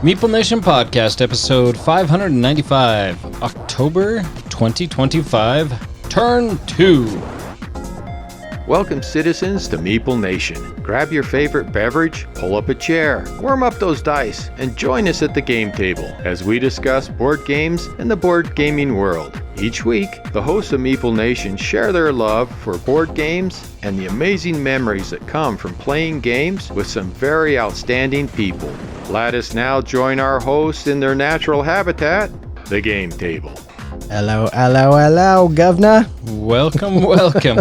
Meeple Nation Podcast, episode 595, October 2025, Turn 2. Welcome, citizens, to Meeple Nation. Grab your favorite beverage, pull up a chair, warm up those dice, and join us at the game table as we discuss board games and the board gaming world. Each week, the hosts of Meeple Nation share their love for board games and the amazing memories that come from playing games with some very outstanding people. Let us now join our hosts in their natural habitat, the game table. Hello, Governor. Welcome,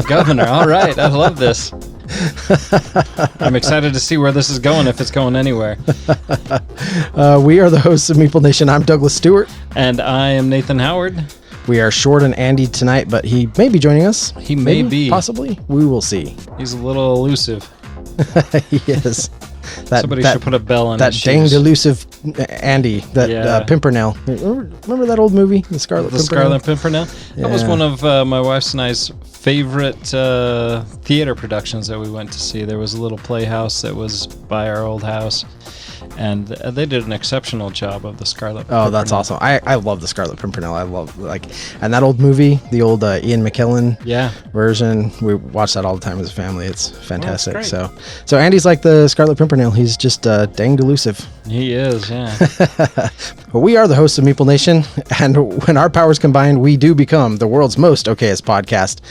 Governor. All right, I love this. I'm excited to see where this is going, if it's going anywhere. We are the hosts of Meeple Nation. I'm Douglas Stewart. And I am Nathan Howard. We are short on Andy tonight, but he may be joining us. He may be. Possibly. We will see. He's a little elusive. He is. Somebody should put a bell on that his danged shoes. Elusive Andy, that Pimpernel. Remember that old movie, The Scarlet Pimpernel? Yeah. That was one of my wife's and I's favorite theater productions that we went to see. There was a little playhouse that was by our old house, and they did an exceptional job of the Scarlet Pimpernel. Oh, that's awesome. I love the Scarlet Pimpernel. I love, and that old movie, the old Ian McKellen version. We watch that all the time as a family. It's fantastic. Oh, so Andy's like the Scarlet Pimpernel. He's just danged elusive. He is, yeah. Well, we are the hosts of Meeple Nation, and when our powers combine, we do become the world's most Okayest podcast.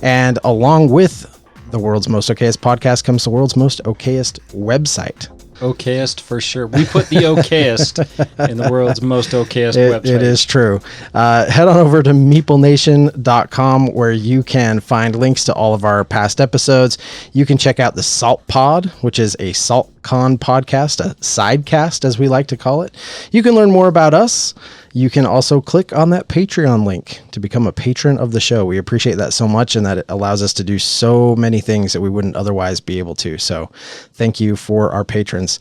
And along with the world's most Okayest podcast comes the world's most Okayest website. Okayest for sure. We put the Okayest in the world's most Okayest website. It is true. Head on over to meeplenation.com where you can find links to all of our past episodes. You can check out the SaltPOD, which is a SaltCON podcast, a sidecast as we like to call it. You can learn more about us. You can also click on that Patreon link to become a patron of the show. We appreciate that so much, and that it allows us to do so many things that we wouldn't otherwise be able to. So thank you for our patrons.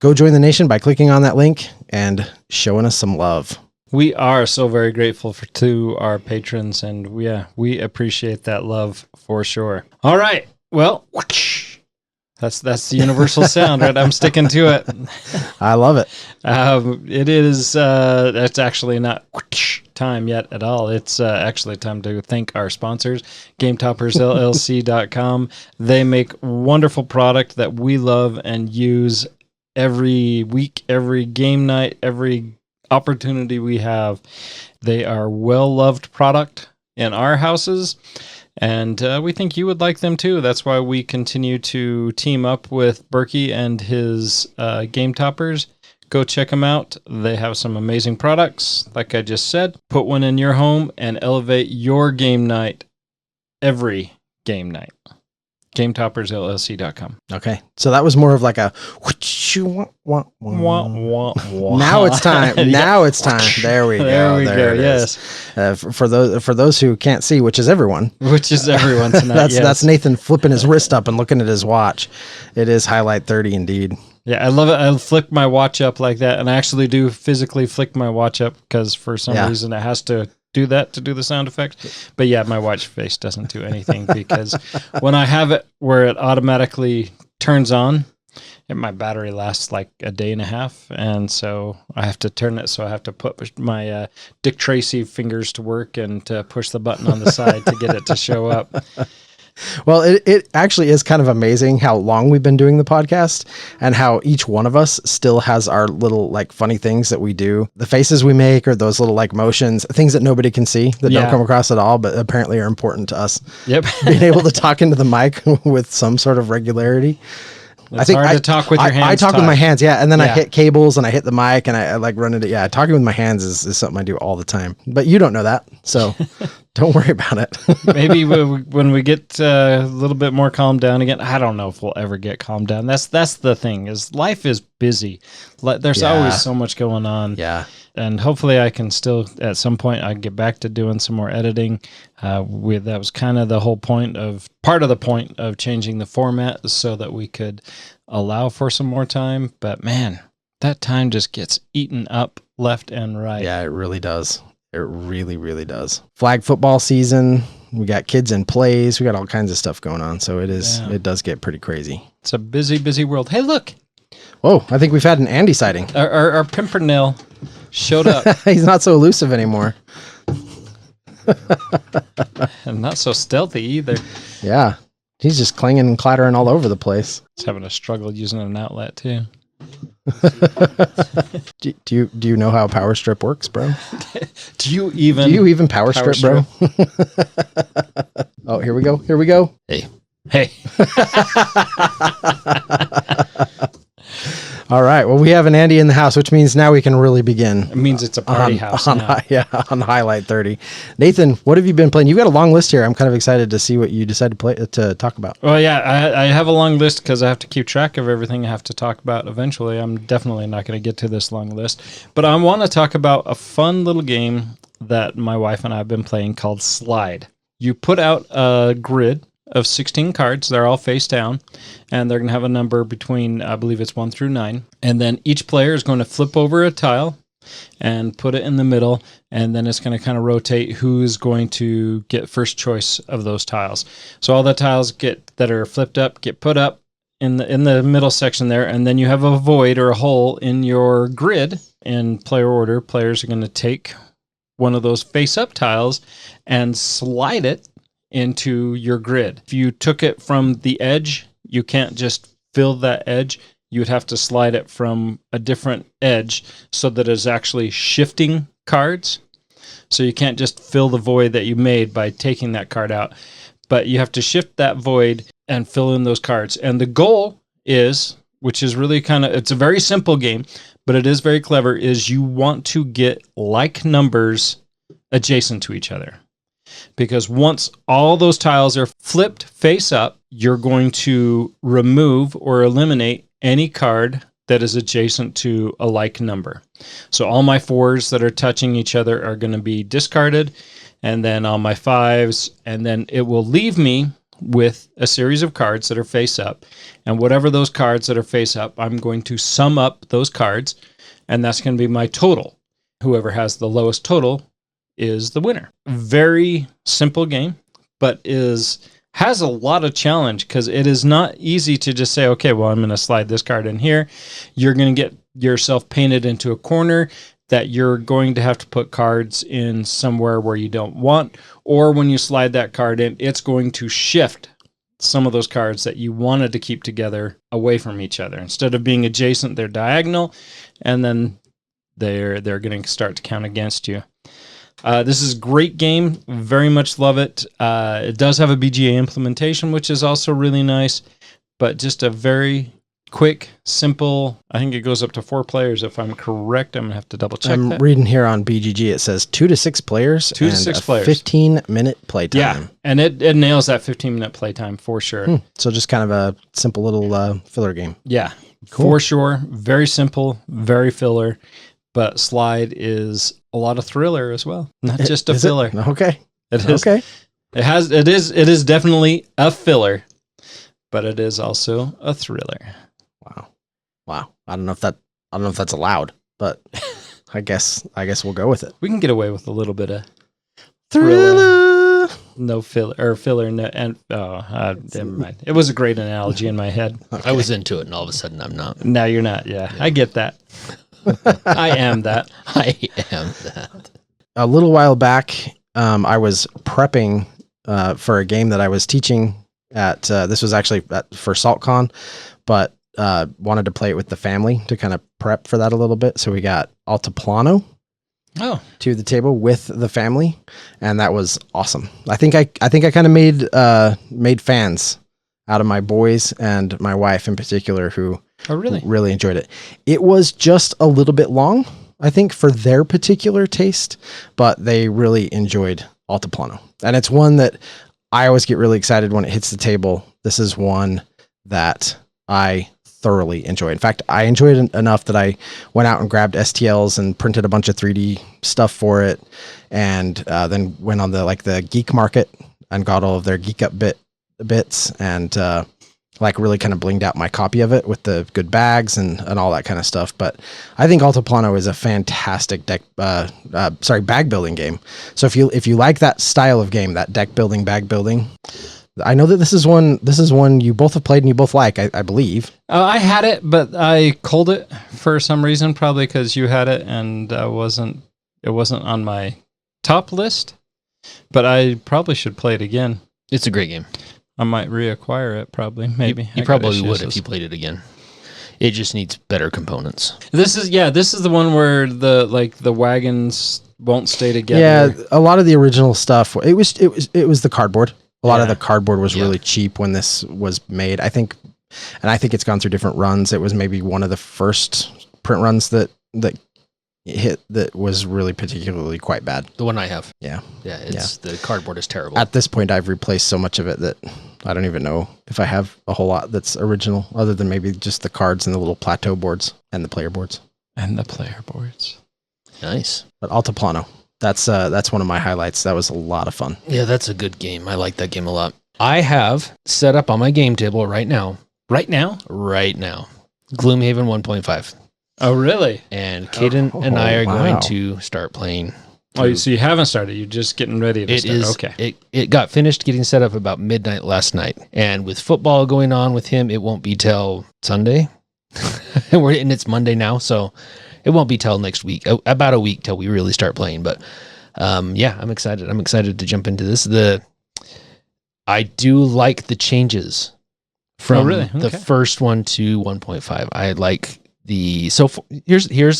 Go join the nation by clicking on that link and showing us some love. We are so very grateful to our patrons, and we appreciate that love for sure. All right. Well, that's the universal sound, right? I'm sticking to it. I love it. It is. It's actually not time yet at all. It's actually time to thank our sponsors, GameToppersLLC.com. They make wonderful product that we love and use every week, every game night, every opportunity we have. They are well-loved product in our houses. And we think you would like them too. That's why we continue to team up with Berkey and his Game Toppers. Go check them out. They have some amazing products. Like I just said, put one in your home and elevate your game night every game night. GameToppersLLC.com. Okay. So that was more of like a now it's time. Now it's time. There we go. There we go. Yes. For those who can't see, which is everyone. Which is everyone tonight. That's Nathan flipping his wrist up and looking at his watch. It is highlight 30 indeed. Yeah, I love it. I flick my watch up like that, and I actually do physically flick my watch up because for some reason it has to do that to do the sound effect. But yeah, my watch face doesn't do anything because when I have it where it automatically turns on, my battery lasts like a day and a half, and so I have to turn it. So I have to put my Dick Tracy fingers to work and push the button on the side to get it to show up. Well, it actually is kind of amazing how long we've been doing the podcast and how each one of us still has our little like funny things that we do. The faces we make or those little like motions, things that nobody can see that don't come across at all, but apparently are important to us. Yep. Being able to talk into the mic with some sort of regularity. It's hard to talk with your hands. I talk with my hands, and then I hit cables and I hit the mic and I like run into talking with my hands is something I do all the time. But you don't know that, so don't worry about it. Maybe when we get a little bit more calmed down again, I don't know if we'll ever get calmed down. That's the thing, is life is busy. There's always so much going on. Yeah. And hopefully I can still, at some point, I can get back to doing some more editing. That was kind of part of the point of changing the format so that we could allow for some more time. But man, that time just gets eaten up left and right. Yeah, it really does. It really, really does. Flag football season. We got kids in plays. We got all kinds of stuff going on. So it does get pretty crazy. It's a busy, busy world. Hey, look. Oh, I think we've had an Andy sighting. Our Pimpernel showed up. He's not so elusive anymore. And not so stealthy either. Yeah. He's just clanging and clattering all over the place. He's having a struggle using an outlet too. Do you know how power strip works, bro? Do you even power strip, bro? Oh, here we go. Here we go. Hey. All right. Well, we have an Andy in the house, which means now we can really begin. It means it's a party house on Highlight 30. Nathan, what have you been playing? You've got a long list here. I'm kind of excited to see what you decided to talk about. Well, yeah, I have a long list because I have to keep track of everything I have to talk about eventually. I'm definitely not going to get to this long list. But I want to talk about a fun little game that my wife and I have been playing called Slide. You put out a grid of 16 cards. They're all face down, and they're going to have a number between, I believe it's 1 through 9. And then each player is going to flip over a tile and put it in the middle, and then it's going to kind of rotate who's going to get first choice of those tiles. So all the tiles that are flipped up get put up in the middle section there, and then you have a void or a hole in your grid. In player order, players are going to take one of those face-up tiles and slide it into your grid. If you took it from the edge, you can't just fill that edge. You would have to slide it from a different edge so that it's actually shifting cards. So you can't just fill the void that you made by taking that card out, but you have to shift that void and fill in those cards. And the goal is, which is really it's a very simple game, but it is very clever, is you want to get like numbers adjacent to each other. Because once all those tiles are flipped face up, you're going to remove or eliminate any card that is adjacent to a like number. So all my 4s that are touching each other are going to be discarded, and then all my 5s, and then it will leave me with a series of cards that are face up. And whatever those cards that are face up, I'm going to sum up those cards, and that's going to be my total. Whoever has the lowest total is the winner. Very simple game, but has a lot of challenge because it is not easy to just say, okay, well, I'm going to slide this card in here. You're going to get yourself painted into a corner that you're going to have to put cards in somewhere where you don't want, or when you slide that card in, it's going to shift some of those cards that you wanted to keep together away from each other. Instead of being adjacent, they're diagonal, and then they're going to start to count against you. This is a great game. Very much love it. It does have a BGA implementation, which is also really nice, but just a very quick, simple, I think it goes up to 4 players. If I'm correct, I'm going to have to double check I'm that. reading here on BGG. It says 2 to 6 players. 2 to 6 players. 15-minute playtime. Yeah, and it nails that 15-minute playtime for sure. So just kind of a simple little filler game. Yeah, cool. For sure. Very simple, very filler, but Slide is a lot of thriller as well. Not just a filler. Okay. It is. Okay. It is definitely a filler, but it is also a thriller. Wow. I don't know if that's allowed, but I guess we'll go with it. We can get away with a little bit of Thriller. No filler. No, and never mind. It was a great analogy in my head. Okay. I was into it, and all of a sudden I'm not. Now you're not. Yeah. I get that. I am that. I am that. A little while back, I was prepping for a game that I was teaching at. This was actually for SaltCON, but wanted to play it with the family to kind of prep for that a little bit. So we got Altiplano to the table with the family, and that was awesome. I think I kind of made fans out of my boys and my wife in particular, who really enjoyed it. It was just a little bit long, I think, for their particular taste, but they really enjoyed Altiplano. And it's one that I always get really excited when it hits the table. This is one that I thoroughly enjoy. In fact, I enjoyed it enough that I went out and grabbed STLs and printed a bunch of 3D stuff for it, and then went on the geek market and got all of their geek up bits and really kind of blinged out my copy of it with the good bags and all that kind of stuff. But I think Altiplano is a fantastic bag building game. So if you like that style of game, that deck building, bag building, I know that this is one you both have played and you both like, I believe. I had it, but I culled it for some reason, probably because you had it and it wasn't on my top list. But I probably should play it again. It's a great game. I might reacquire it, probably. Maybe You probably would if you played it again. It just needs better components. This is the one where the wagons won't stay together. Yeah, a lot of the original stuff. It was the cardboard. A lot of the cardboard was really cheap when this was made. I think it's gone through different runs. It was maybe one of the first print runs that hit that was really particularly quite bad. The one I have. Yeah. Yeah, the cardboard is terrible. At this point, I've replaced so much of it that I don't even know if I have a whole lot that's original, other than maybe just the cards and the little plateau boards and the player boards. Nice. But Altiplano, that's one of my highlights. That was a lot of fun. Yeah, that's a good game. I like that game a lot. I have set up on my game table right now. Right now? Right now. Gloomhaven 1.5. Oh, really? And Caden and I are going to start playing. Oh, so you haven't started. You're just getting ready to start. Okay. It got finished getting set up about midnight last night. And with football going on with him, it won't be till Sunday. And it's Monday now, so it won't be till next week. About a week till we really start playing. But yeah, I'm excited. I'm excited to jump into this. I do like the changes from the first one to 1.5. I like here's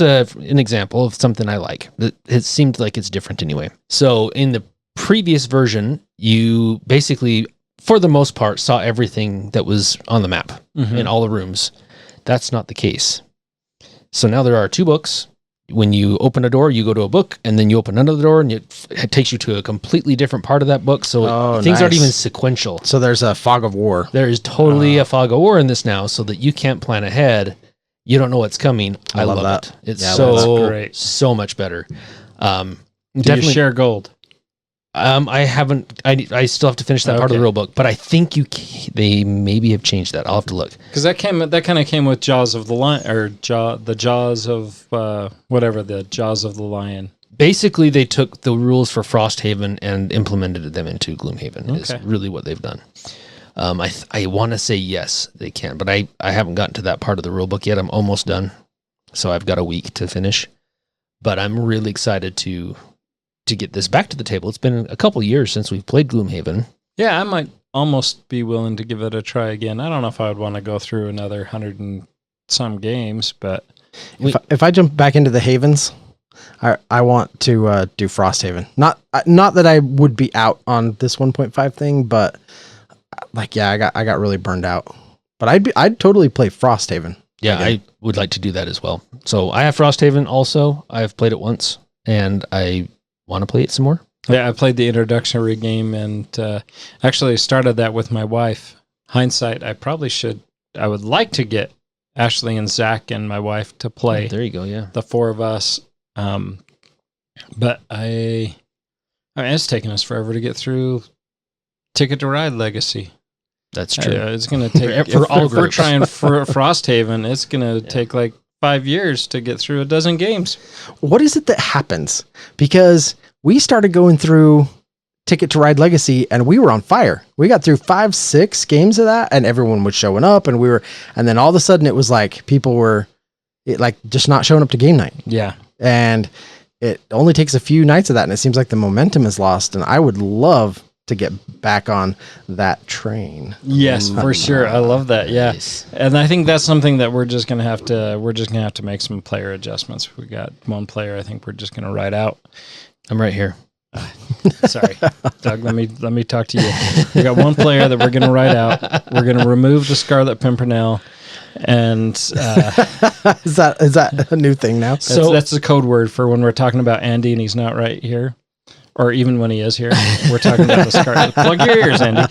an example of something I like. It seemed like it's different anyway. So in the previous version, you basically, for the most part, saw everything that was on the map in all the rooms. That's not the case. So now there are 2 books. When you open a door, you go to a book, and then you open another door, and it takes you to a completely different part of that book. So things aren't even sequential. So there's a fog of war. There is totally a fog of war in this now, so that you can't plan ahead. You don't know what's coming. I love that. It's great. So much better. Do you share gold? I haven't. I still have to finish that part of the rule book, but I think they maybe have changed that. I'll have to look, because that kind of came with Jaws of the Lion, or the Jaws of the Jaws of the Lion. Basically, they took the rules for Frosthaven and implemented them into Gloomhaven. Is really what they've done. I want to say yes, they can, but I haven't gotten to that part of the rule book yet. I'm almost done, so I've got a week to finish. But I'm really excited to get this back to the table. It's been a couple years since we've played Gloomhaven. Yeah, I might almost be willing to give it a try again. I don't know if I would want to go through another 100 and some games, but if I jump back into the Havens, I want to do Frosthaven. Not that I would be out on this 1.5 thing, but I got really burned out. But I'd totally play Frosthaven. Yeah, again. I would like to do that as well. So I have Frosthaven also. I've played it once, and I want to play it some more. Yeah, I played the introductory game, and actually started that with my wife. Hindsight, I would like to get Ashley and Zach and my wife to play. There you go, yeah. The 4 of us. But it's taken us forever to get through Ticket to Ride Legacy. That's true. It's going to take, if we're trying for Frosthaven, it's going to take like 5 years to get through a dozen games. What is it that happens? Because we started going through Ticket to Ride Legacy and we were on fire. We got through 5-6 games of that, and everyone was showing up, and then all of a sudden it was like people were just not showing up to game night. Yeah. And it only takes a few nights of that, and it seems like the momentum is lost, and I would love to get back on that train. Yes, for sure. I love that. Yeah. Nice. And I think that's something that we're just going to have to make some player adjustments. We got one player I think we're just going to ride out. I'm right here. Sorry, Doug, let me talk to you. We got one player that we're going to ride out. We're going to remove the Scarlet Pimpernel. And is that a new thing now? That's the code word for when we're talking about Andy and he's not right here. Or even when he is here, we're talking about the Scarlet. Plug your ears, Andy.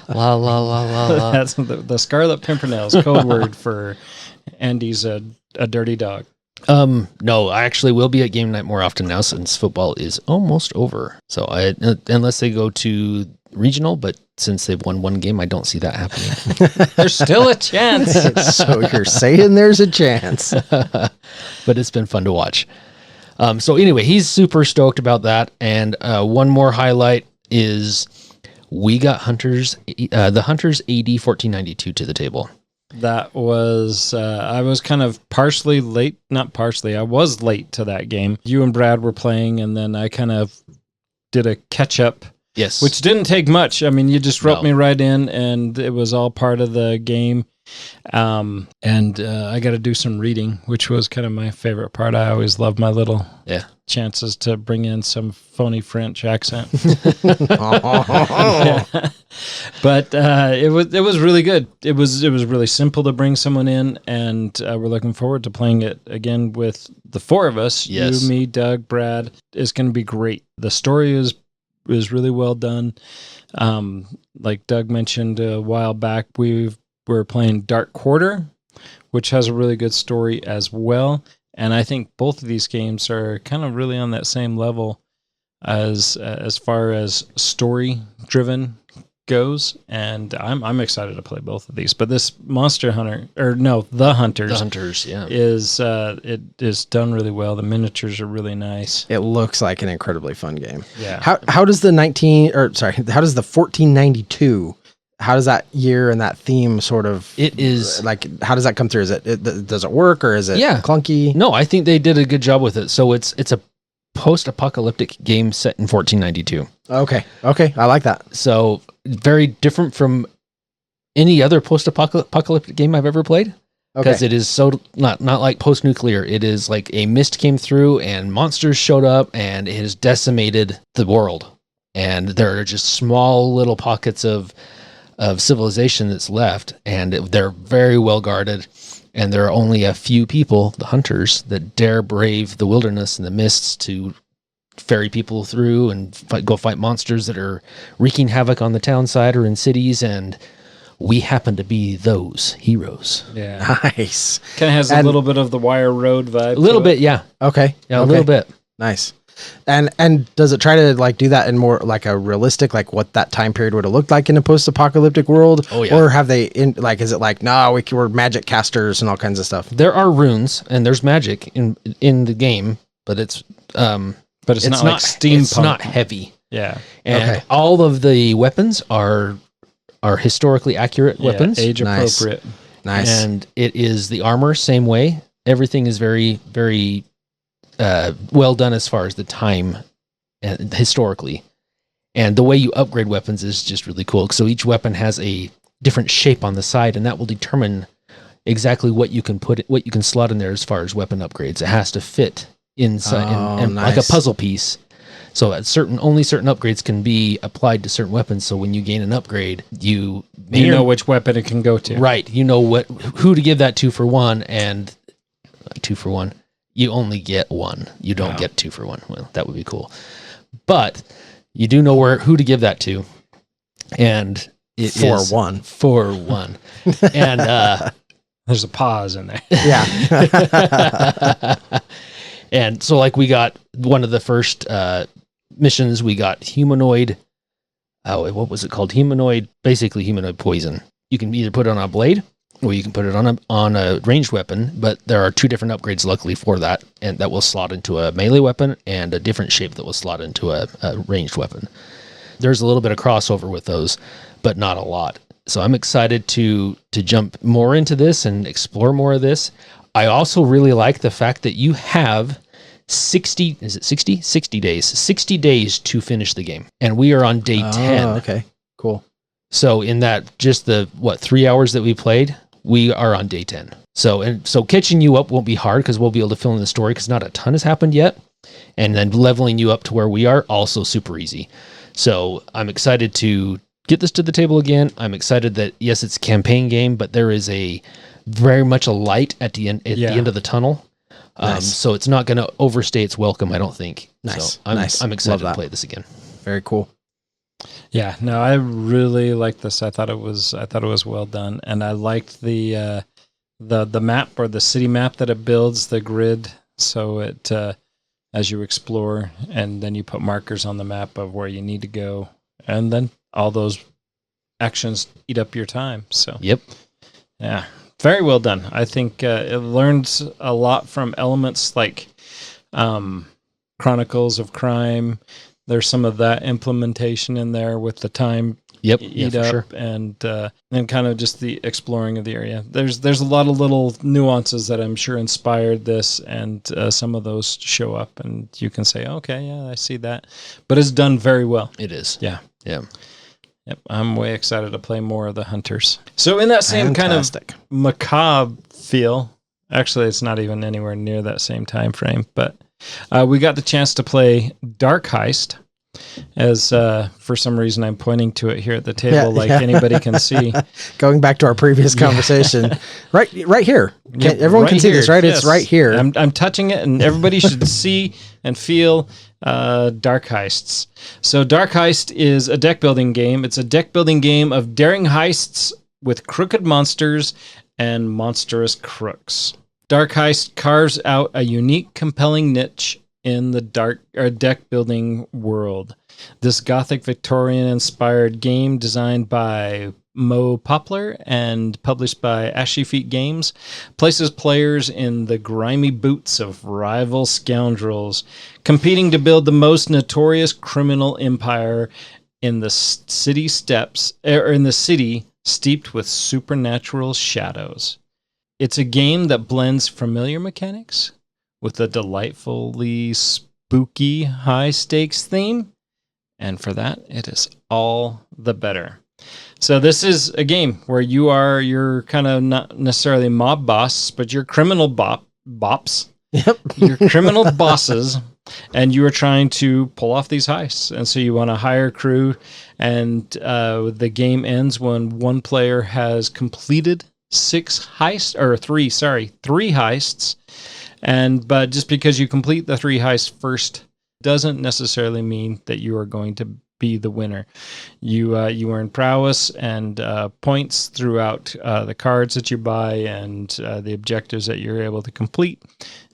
La la la la la. That's the Scarlet Pimpernel's code word for Andy's a dirty dog. No, I actually will be at game night more often now since football is almost over. So unless they go to regional, but since they've won one game, I don't see that happening. There's still a chance. So you're saying there's a chance. But it's been fun to watch. So anyway, he's super stoked about that. And one more highlight is we got the Hunters A.D. 1492 to the table. That was, I was kind of partially late, not partially, I was late to that game. You and Brad were playing, and then I kind of did a catch up. Yes. Which didn't take much. I mean, you just roped No. me right in, and it was all part of the game. And I got to do some reading, which was kind of my favorite part. I always love my little chances to bring in some phony French accent. Yeah. But it was really good. It was really simple to bring someone in, and we're looking forward to playing it again with the four of us. Yes. You, me, Doug, Brad. It's going to be great. The story is really well done. Like Doug mentioned a while back, we're playing Dark Quarter, which has a really good story as well. And I think both of these games are kind of really on that same level as far as story driven goes. And I'm excited to play both of these. But this Monster Hunter, the Hunters, yeah, is it is done really well. The miniatures are really nice. It looks like an incredibly fun game. Yeah. How does the 1492? How does that year and that theme sort of? It is like, how does that come through? Is does it work, or is it clunky? No, I think they did a good job with it. So it's a post-apocalyptic game set in 1492. Okay, I like that. So very different from any other post-apocalyptic game I've ever played. Because it is so not like post-nuclear. It is like a mist came through and monsters showed up and it has decimated the world. And there are just small little pockets of civilization that's left, and they're very well guarded. And there are only a few people, the hunters, that dare brave the wilderness and the mists to ferry people through and go fight monsters that are wreaking havoc on the town side or in cities. And we happen to be those heroes. Yeah. Nice. Kind of has a little bit of the Wire Road vibe. A little bit, yeah. Okay. Yeah, a little bit. Nice. And does it try to like do that in more like a realistic, like what that time period would have looked like in a post-apocalyptic world? Oh, yeah. Or have they is it like, no, we're magic casters and all kinds of stuff? There are runes and there's magic in the game, but it's not like steampunk. It's not heavy. Yeah. And all of the weapons are historically accurate weapons. Age appropriate. Nice. And it is the armor, same way. Everything is very, very well done as far as the time and historically. And the way you upgrade weapons is just really cool. So each weapon has a different shape on the side, and that will determine exactly what you can slot in there as far as weapon upgrades. It has to fit inside and nice. like a puzzle piece. So only certain upgrades can be applied to certain weapons. So when you gain an upgrade, you know which weapon it can go to. Right. You know who to give that to for one, and 2 for 1. You only get one. You don't get 2 for 1. Well, that would be cool. But you do know who to give that to. And it is one. For one. And there's a pause in there. Yeah. And so like we got one of the first missions, we got humanoid. Oh, what was it called? Basically humanoid poison. You can either put it on a blade or you can put it on a ranged weapon, but there are 2 different upgrades luckily for that, and that will slot into a melee weapon and a different shape that will slot into a ranged weapon. There's a little bit of crossover with those, but not a lot. So I'm excited to jump more into this and explore more of this. I also really like the fact that you have 60 days to finish the game. And we are on day 10. Okay, cool. So in that, just the 3 hours that we played, we are on day 10. So catching you up won't be hard because we'll be able to fill in the story because not a ton has happened yet. And then leveling you up to where we are, also super easy. So I'm excited to get this to the table again. I'm excited that, yes, it's a campaign game, but there is very much a light at the end of the tunnel. Nice. So it's not going to overstay its welcome, I don't think. Nice. So I'm excited to play this again. Very cool. Yeah, no, I really liked this. I thought it was well done, and I liked the map or the city map that it builds, the grid. So it as you explore, and then you put markers on the map of where you need to go, and then all those actions eat up your time. So yep, yeah, very well done. I think it learns a lot from elements like Chronicles of Crime. There's some of that implementation in there with the time Yep. eat for up sure. and kind of just the exploring of the area. There's a lot of little nuances that I'm sure inspired this, and some of those show up, and you can say, okay, yeah, I see that. But it's done very well. It is. Yeah. Yeah. Yep, I'm way excited to play more of the Hunters. So in that same Fantastic. kind of macabre feel, actually, it's not even anywhere near that same time frame, but we got the chance to play Dark Heist. As for some reason I'm pointing to it here at the table, anybody can see. Going back to our previous conversation, right here. Yep, Everyone right can see here. this, right? Yes. It's right here. I'm touching it, and everybody should see and feel Dark Heists. So Dark Heist is a deck building game. It's a deck building game of daring heists with crooked monsters and monstrous crooks. Dark Heist carves out a unique, compelling niche in the deck building world. This Gothic Victorian inspired game, designed by Mo Poplar and published by Ashy Feet Games, places players in the grimy boots of rival scoundrels, competing to build the most notorious criminal empire in the city steeped with supernatural shadows. It's a game that blends familiar mechanics with a delightfully spooky high-stakes theme, and for that, it is all the better. So this is a game where you're kind of not necessarily mob boss, but you're criminal bops. Yep. You're criminal bosses, and you are trying to pull off these heists. And so you want to hire a crew, and the game ends when one player has completed three heists. But just because you complete the 3 heists first doesn't necessarily mean that you are going to be the winner. You earn prowess and points throughout the cards that you buy and the objectives that you're able to complete.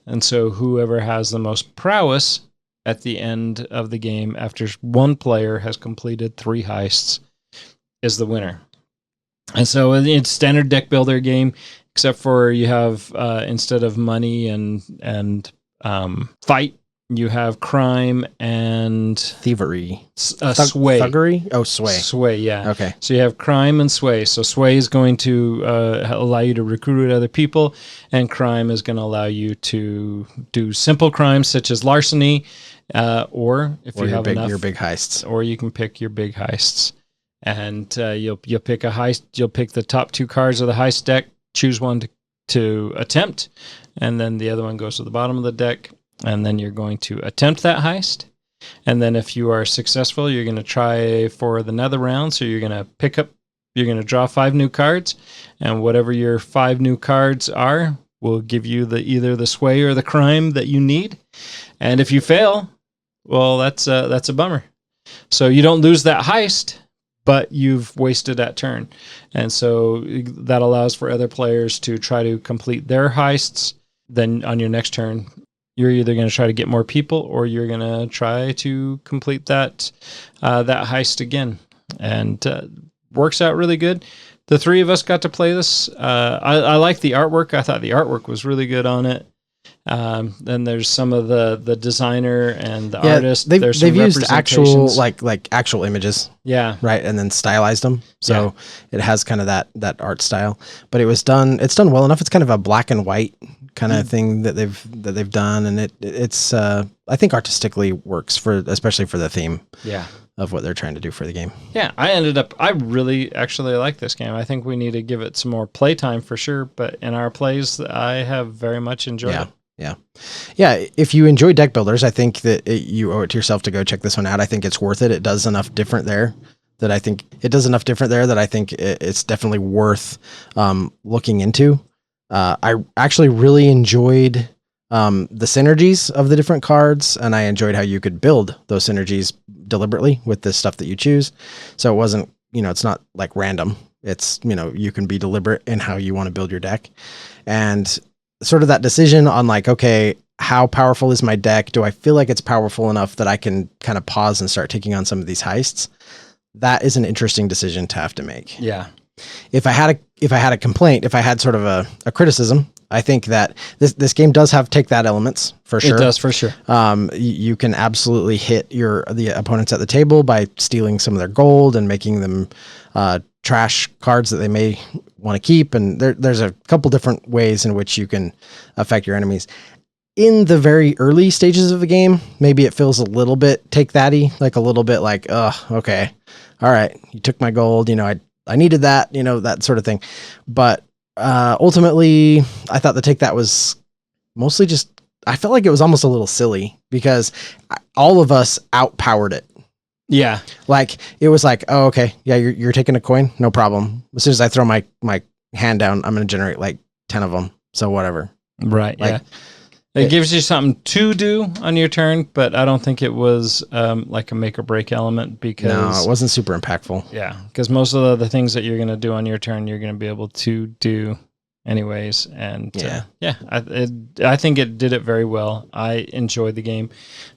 And so whoever has the most prowess at the end of the game after one player has completed 3 heists is the winner. And so it's standard deck builder game, except for you have instead of money and fight, you have crime and Thievery. sway. Thuggery? Oh, sway. Sway, yeah. Okay. So you have crime and sway. So sway is going to allow you to recruit other people, and crime is going to allow you to do simple crimes such as larceny, or if you have enough, your big heists. or you can pick your big heists. And you'll pick a heist. You'll pick the top 2 cards of the heist deck, choose one to attempt, and then the other one goes to the bottom of the deck, and then you're going to attempt that heist. And then if you are successful, you're going to try for another round. So you're going to draw 5 new cards, and whatever your 5 new cards are will give you either the sway or the crime that you need. And if you fail, well, that's a bummer. So you don't lose that heist, but you've wasted that turn. And so that allows for other players to try to complete their heists. Then on your next turn, you're either going to try to get more people, or you're going to try to complete that heist again. And works out really good. The 3 of us got to play this. I like the artwork. I thought the artwork was really good on it. Then there's some of the designer and the artist. They've used actual like actual images, yeah, right, and then stylized them. So it has kind of that art style. But it's done well enough. It's kind of a black and white kind of thing that they've done, and it's I think artistically works especially for the theme. Yeah. Of what they're trying to do for the game. Yeah, I really actually like this game. I think we need to give it some more playtime for sure, but in our plays, I have very much enjoyed it. Yeah. If you enjoy deck builders, I think that you owe it to yourself to go check this one out. I think it's worth it. It does enough different there that I think it's definitely worth looking into. I actually really enjoyed the synergies of the different cards, and I enjoyed how you could build those synergies deliberately with the stuff that you choose. So it wasn't, it's not like random. It's, you can be deliberate in how you want to build your deck. And sort of that decision on like, okay, how powerful is my deck? Do I feel like it's powerful enough that I can kind of pause and start taking on some of these heists? That is an interesting decision to have to make. Yeah. If I had a complaint, if I had sort of a criticism, I think that this game does have take that elements for sure. It does for sure. You can absolutely hit the opponents at the table by stealing some of their gold and making them trash cards that they may want to keep. And there's a couple different ways in which you can affect your enemies. In the very early stages of the game, maybe it feels a little bit take thatty, like a little bit like, okay, all right, you took my gold, I needed that, that sort of thing. But ultimately, I thought the take that was mostly just, I felt like it was almost a little silly because all of us outpowered it. Yeah. Like it was like, oh, okay, yeah, you're taking a coin, no problem. As soon as I throw my hand down, I'm going to generate like 10 of them. So whatever. Right. Like, yeah. It gives you something to do on your turn, but I don't think it was like a make or break element because no, it wasn't super impactful. Yeah, because most of the things that you're going to do on your turn, you're going to be able to do anyways. And I think it did it very well. I enjoyed the game.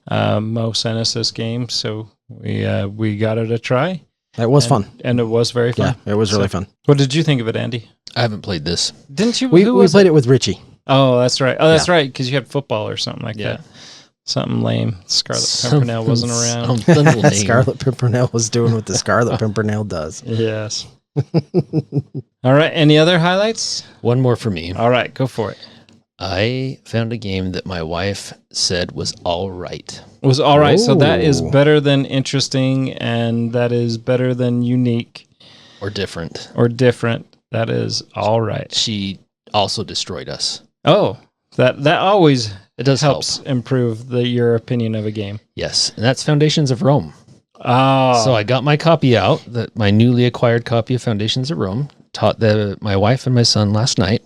Mo sent us this game, so we got it a try. It was fun, and it was very fun. Yeah, it was really fun. What did you think of it, Andy? I haven't played this. Didn't you? We played it with Richie. Oh, that's right. Oh, that's right. Because you had football or something like that. Something lame. Scarlet Pimpernel wasn't around. Scarlet Pimpernel was doing what the Scarlet Pimpernel does. Yes. All right. Any other highlights? One more for me. All right. Go for it. I found a game that my wife said was all right. Was all right. So that is Ooh. better than interesting, and that is better than unique. Or different. That is all right. She also destroyed us. Oh, that always It does helps help. improve your opinion of a game. Yes, and that's Foundations of Rome. Oh, So I got my copy out, my newly acquired copy of Foundations of Rome, taught my wife and my son last night,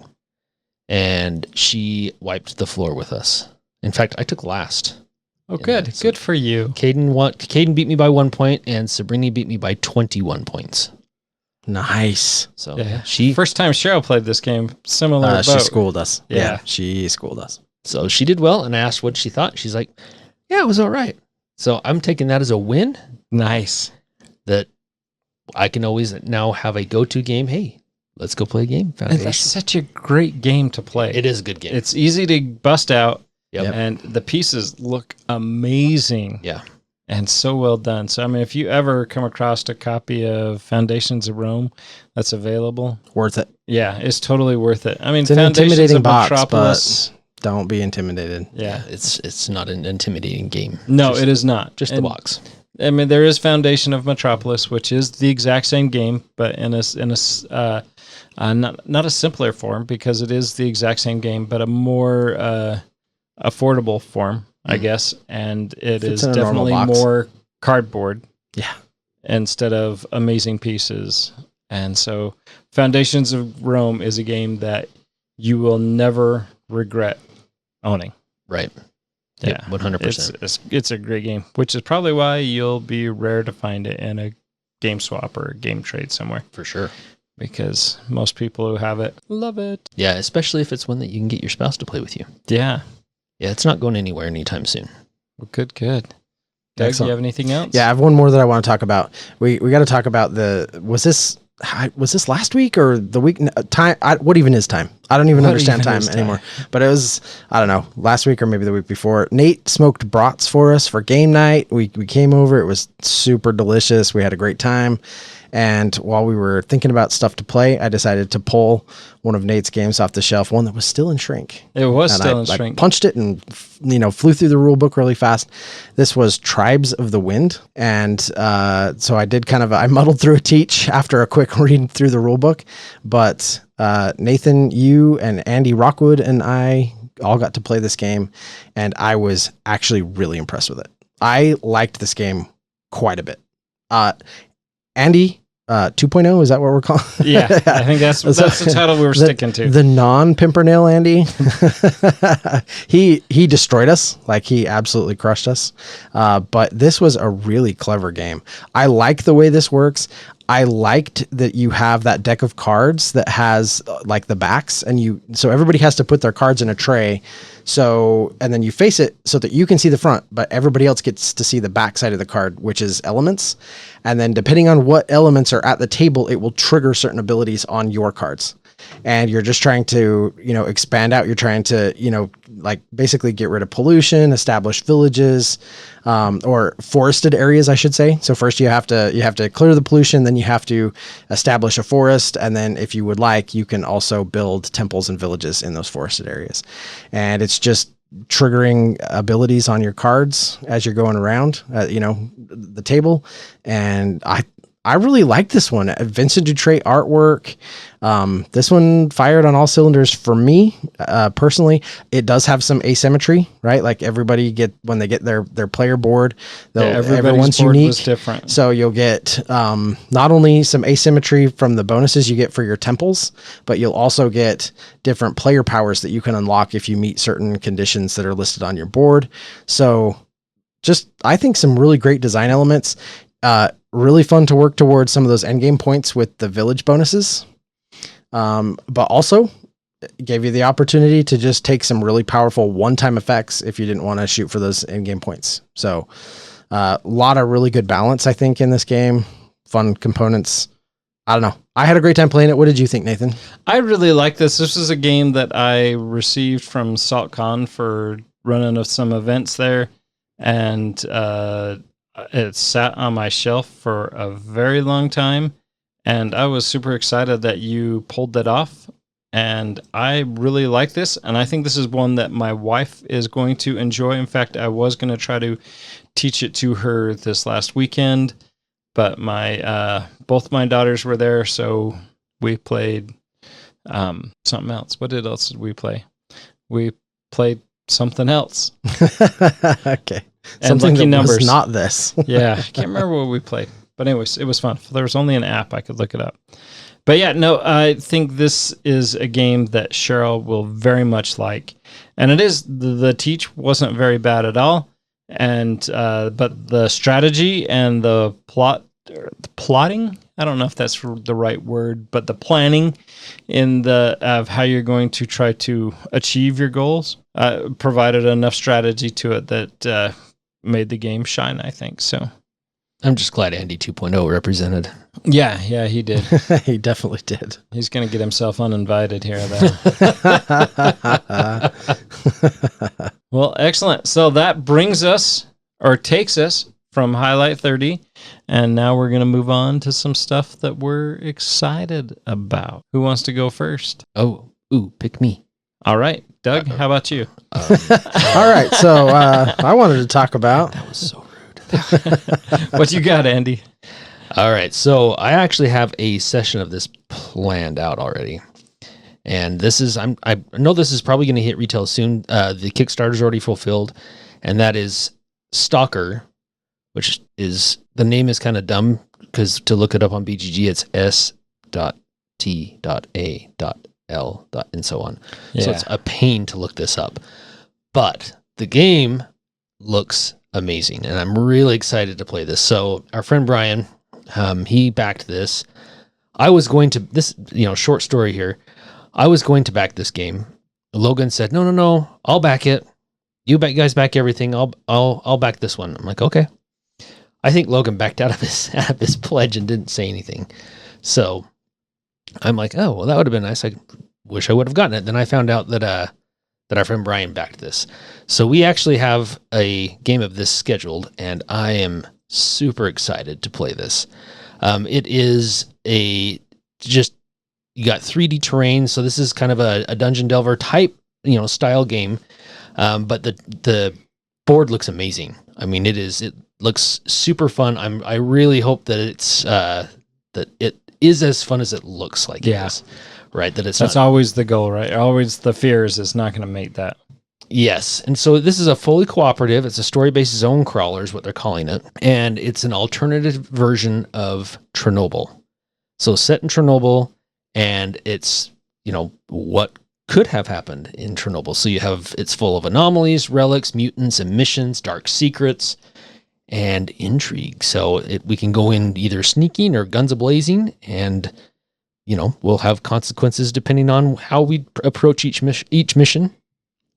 and she wiped the floor with us. In fact, I took last. good. So Good for you. Caden beat me by 1 point, and Sabrini beat me by 21 points. Nice. So Yeah. she First time Cheryl played this game, similar She boat. schooled us. Yeah. She schooled us. So she did well, and I asked what she thought. She's like, yeah, it was all right. So I'm taking that as a win Nice. that I can always now have a go-to game. Hey, let's go play a game. And Foundation. that's such a great game to play. It is a good game. It's easy to bust out, Yep. and the pieces look amazing. Yeah. And so well done. So, I mean, if you ever come across a copy of Foundations of Rome that's available, Worth it. yeah, it's totally worth it. I mean, It's an Foundations intimidating of box, Metropolis. Don't be intimidated. Yeah. It's not an intimidating game. No, Just- it is not. Just the And, box. I mean, there is Foundation of Metropolis, which is the exact same game, but in a not a simpler form because it is the exact same game, but a more affordable form, I guess. And it Fits is in a normal definitely box. more cardboard Yeah. instead of amazing pieces. And so Foundations of Rome is a game that you will never regret owning. Right. Yeah, 100%. It's a great game, which is probably why you'll be rare to find it in a game swap or a game trade somewhere, For sure. because most people who have it love it. Yeah, especially if it's one that you can get your spouse to play with you. Yeah, Yeah, it's not going anywhere anytime soon. well, good. Doug, do Excellent. you have anything else? Yeah, I have one more that I want to talk about. We got to talk about was this last week or the week time? What even is time? I don't even What understand even time is time? anymore. But it was, I don't know, last week or maybe the week before. Nate smoked brats for us for game night. We came over. It was super delicious. We had a great time. And while we were thinking about stuff to play, I decided to pull one of Nate's games off the shelf, one that was still in shrink. It was And still I in shrink. punched it and flew through the rule book really fast. This was Tribes of the Wind, and so I did I muddled through a teach after a quick read through the rule book. But Nathan, you and Andy Rockwood and I all got to play this game, and I was actually really impressed with it. I liked this game quite a bit. Andy 2.0, is that what we're calling? Yeah, I think that's the title we were sticking to. The non-Pimpernel Andy. he destroyed us. Like, he absolutely crushed us. But this was a really clever game. I like the way this works. I liked that you have that deck of cards that has like the backs, and so everybody has to put their cards in a tray. So, and then you face it so that you can see the front, but everybody else gets to see the back side of the card, which is elements. And then depending on what elements are at the table, it will trigger certain abilities on your cards. and you're just trying to, expand out. You're trying to, like basically get rid of pollution, establish villages, or forested areas, I should say. So first you have to clear the pollution, then you have to establish a forest. And then if you would like, you can also build temples and villages in those forested areas. And it's just triggering abilities on your cards as you're going around, the table. And I really like this one. Vincent Dutrait artwork. This one fired on all cylinders for me. Personally, it does have some asymmetry, right? Like when they get their player board, everyone's board unique. was different. So you'll get not only some asymmetry from the bonuses you get for your temples, but you'll also get different player powers that you can unlock if you meet certain conditions that are listed on your board. So I think some really great design elements. Really fun to work towards some of those endgame points with the village bonuses. But also gave you the opportunity to just take some really powerful one-time effects if you didn't want to shoot for those endgame points. So a lot of really good balance, I think, in this game. Fun components. I don't know. I had a great time playing it. What did you think, Nathan? I really like this. This is a game that I received from SaltCON for running some events there. And it sat on my shelf for a very long time, and I was super excited that you pulled that off. And I really like this, and I think this is one that my wife is going to enjoy. In fact, I was going to try to teach it to her this last weekend, but both my daughters were there, so we played something else. What else did we play? We played something else. Okay. And Something lucky that numbers. was not this. Yeah, I can't remember what we played. But anyways, it was fun. There was only an app. I could look it up. But yeah, no, I think this is a game that Cheryl will very much like. And it is, the teach wasn't very bad at all. And but the strategy and the plotting, I don't know if that's the right word, but the planning of how you're going to try to achieve your goals provided enough strategy to it that made the game shine, I think. So I'm just glad Andy 2.0 represented. Yeah, he did. He definitely did. He's going to get himself uninvited here, though. Well, excellent. So that takes us from Highlight 30, and now we're going to move on to some stuff that we're excited about. Who wants to go first? Pick me. All right, Doug, how about you? All right, so I wanted to talk about... That was so rude. What you got, Andy? All right, so I actually have a session of this planned out already. And this is, I know this is probably going to hit retail soon. The Kickstarter's already fulfilled, and that is S.T.A.L.K.E.R, which is, the name is kind of dumb because to look it up on BGG, it's S.T.A.L. and so on. Yeah. So it's a pain to look this up. But the game looks amazing, and I'm really excited to play this. So our friend Brian, he backed this. I was going to, short story here. I was going to back this game. Logan said, no, I'll back it. You guys back everything. I'll back this one. I'm like, okay. I think Logan backed out of his pledge and didn't say anything. So I'm like, oh, well, that would have been nice. I wish I would have gotten it. Then I found out that our friend Brian backed this. So we actually have a game of this scheduled, and I am super excited to play this. It is you got 3D terrain, so this is kind of a Dungeon Delver type, style game. But the board looks amazing. I mean, it looks super fun. I really hope that it's that it is as fun as it looks like. Yeah. It is, right. That's always the goal, right? Always the fear is it's not going to make that. Yes. And so this is a fully cooperative. It's a story-based zone crawler is what they're calling it. And it's an alternative version of Chernobyl. So set in Chernobyl, and it's, what could have happened in Chernobyl. So it's full of anomalies, relics, mutants, emissions, dark secrets, and intrigue. So we can go in either sneaking or guns a-blazing, and, we'll have consequences depending on how we approach each mission.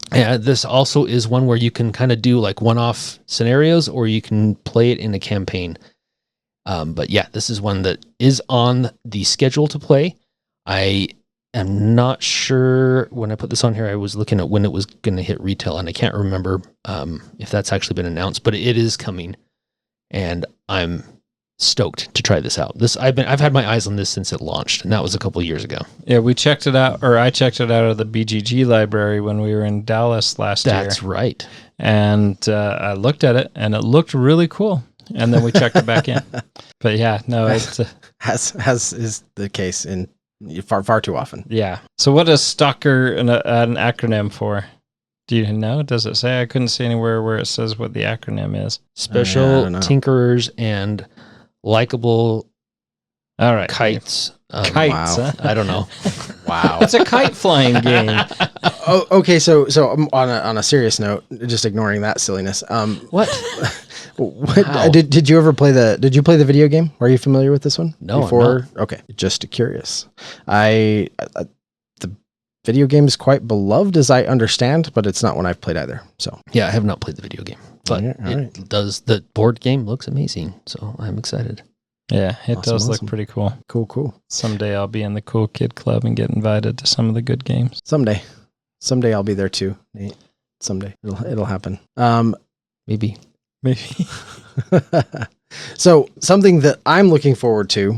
This also is one where you can kind of do like one-off scenarios, or you can play it in a campaign. But yeah, this is one that is on the schedule to play. I am not sure. When I put this on here, I was looking at when it was going to hit retail, and I can't remember if that's actually been announced, but it is coming, and I'm stoked to try this out. I've had my eyes on this since it launched, and that was a couple of years ago. Yeah, we checked it out, or I checked it out of the BGG library when we were in Dallas last year. That's right. And I looked at it, and it looked really cool. And then we checked it back in. But yeah, no, it's As is the case in far too often. yeah. So what is S.T.A.L.K.E.R an acronym for? Do you know? Does it say? I couldn't see anywhere where it says what the acronym is. Special don't know. tinkerers and likable All right, kites. Kites. Wow. Huh? I don't know. Wow. It's a kite flying game. Oh, okay. So on a serious note, just ignoring that silliness. What? What Wow. did you ever play Did you play the video game? Are you familiar with this one? No, I'm Before? Okay, just curious. The video game is quite beloved, as I understand, but it's not one I've played either. So Yeah, I have not played the video game, but Yeah, all right. it does. The board game looks amazing, so I'm excited. Yeah, it Awesome, does awesome. look pretty cool. cool. Someday I'll be in the cool kid club and get invited to some of the good games. Someday I'll be there too, Nate. Someday it'll happen. Maybe. Maybe. So something that I'm looking forward to,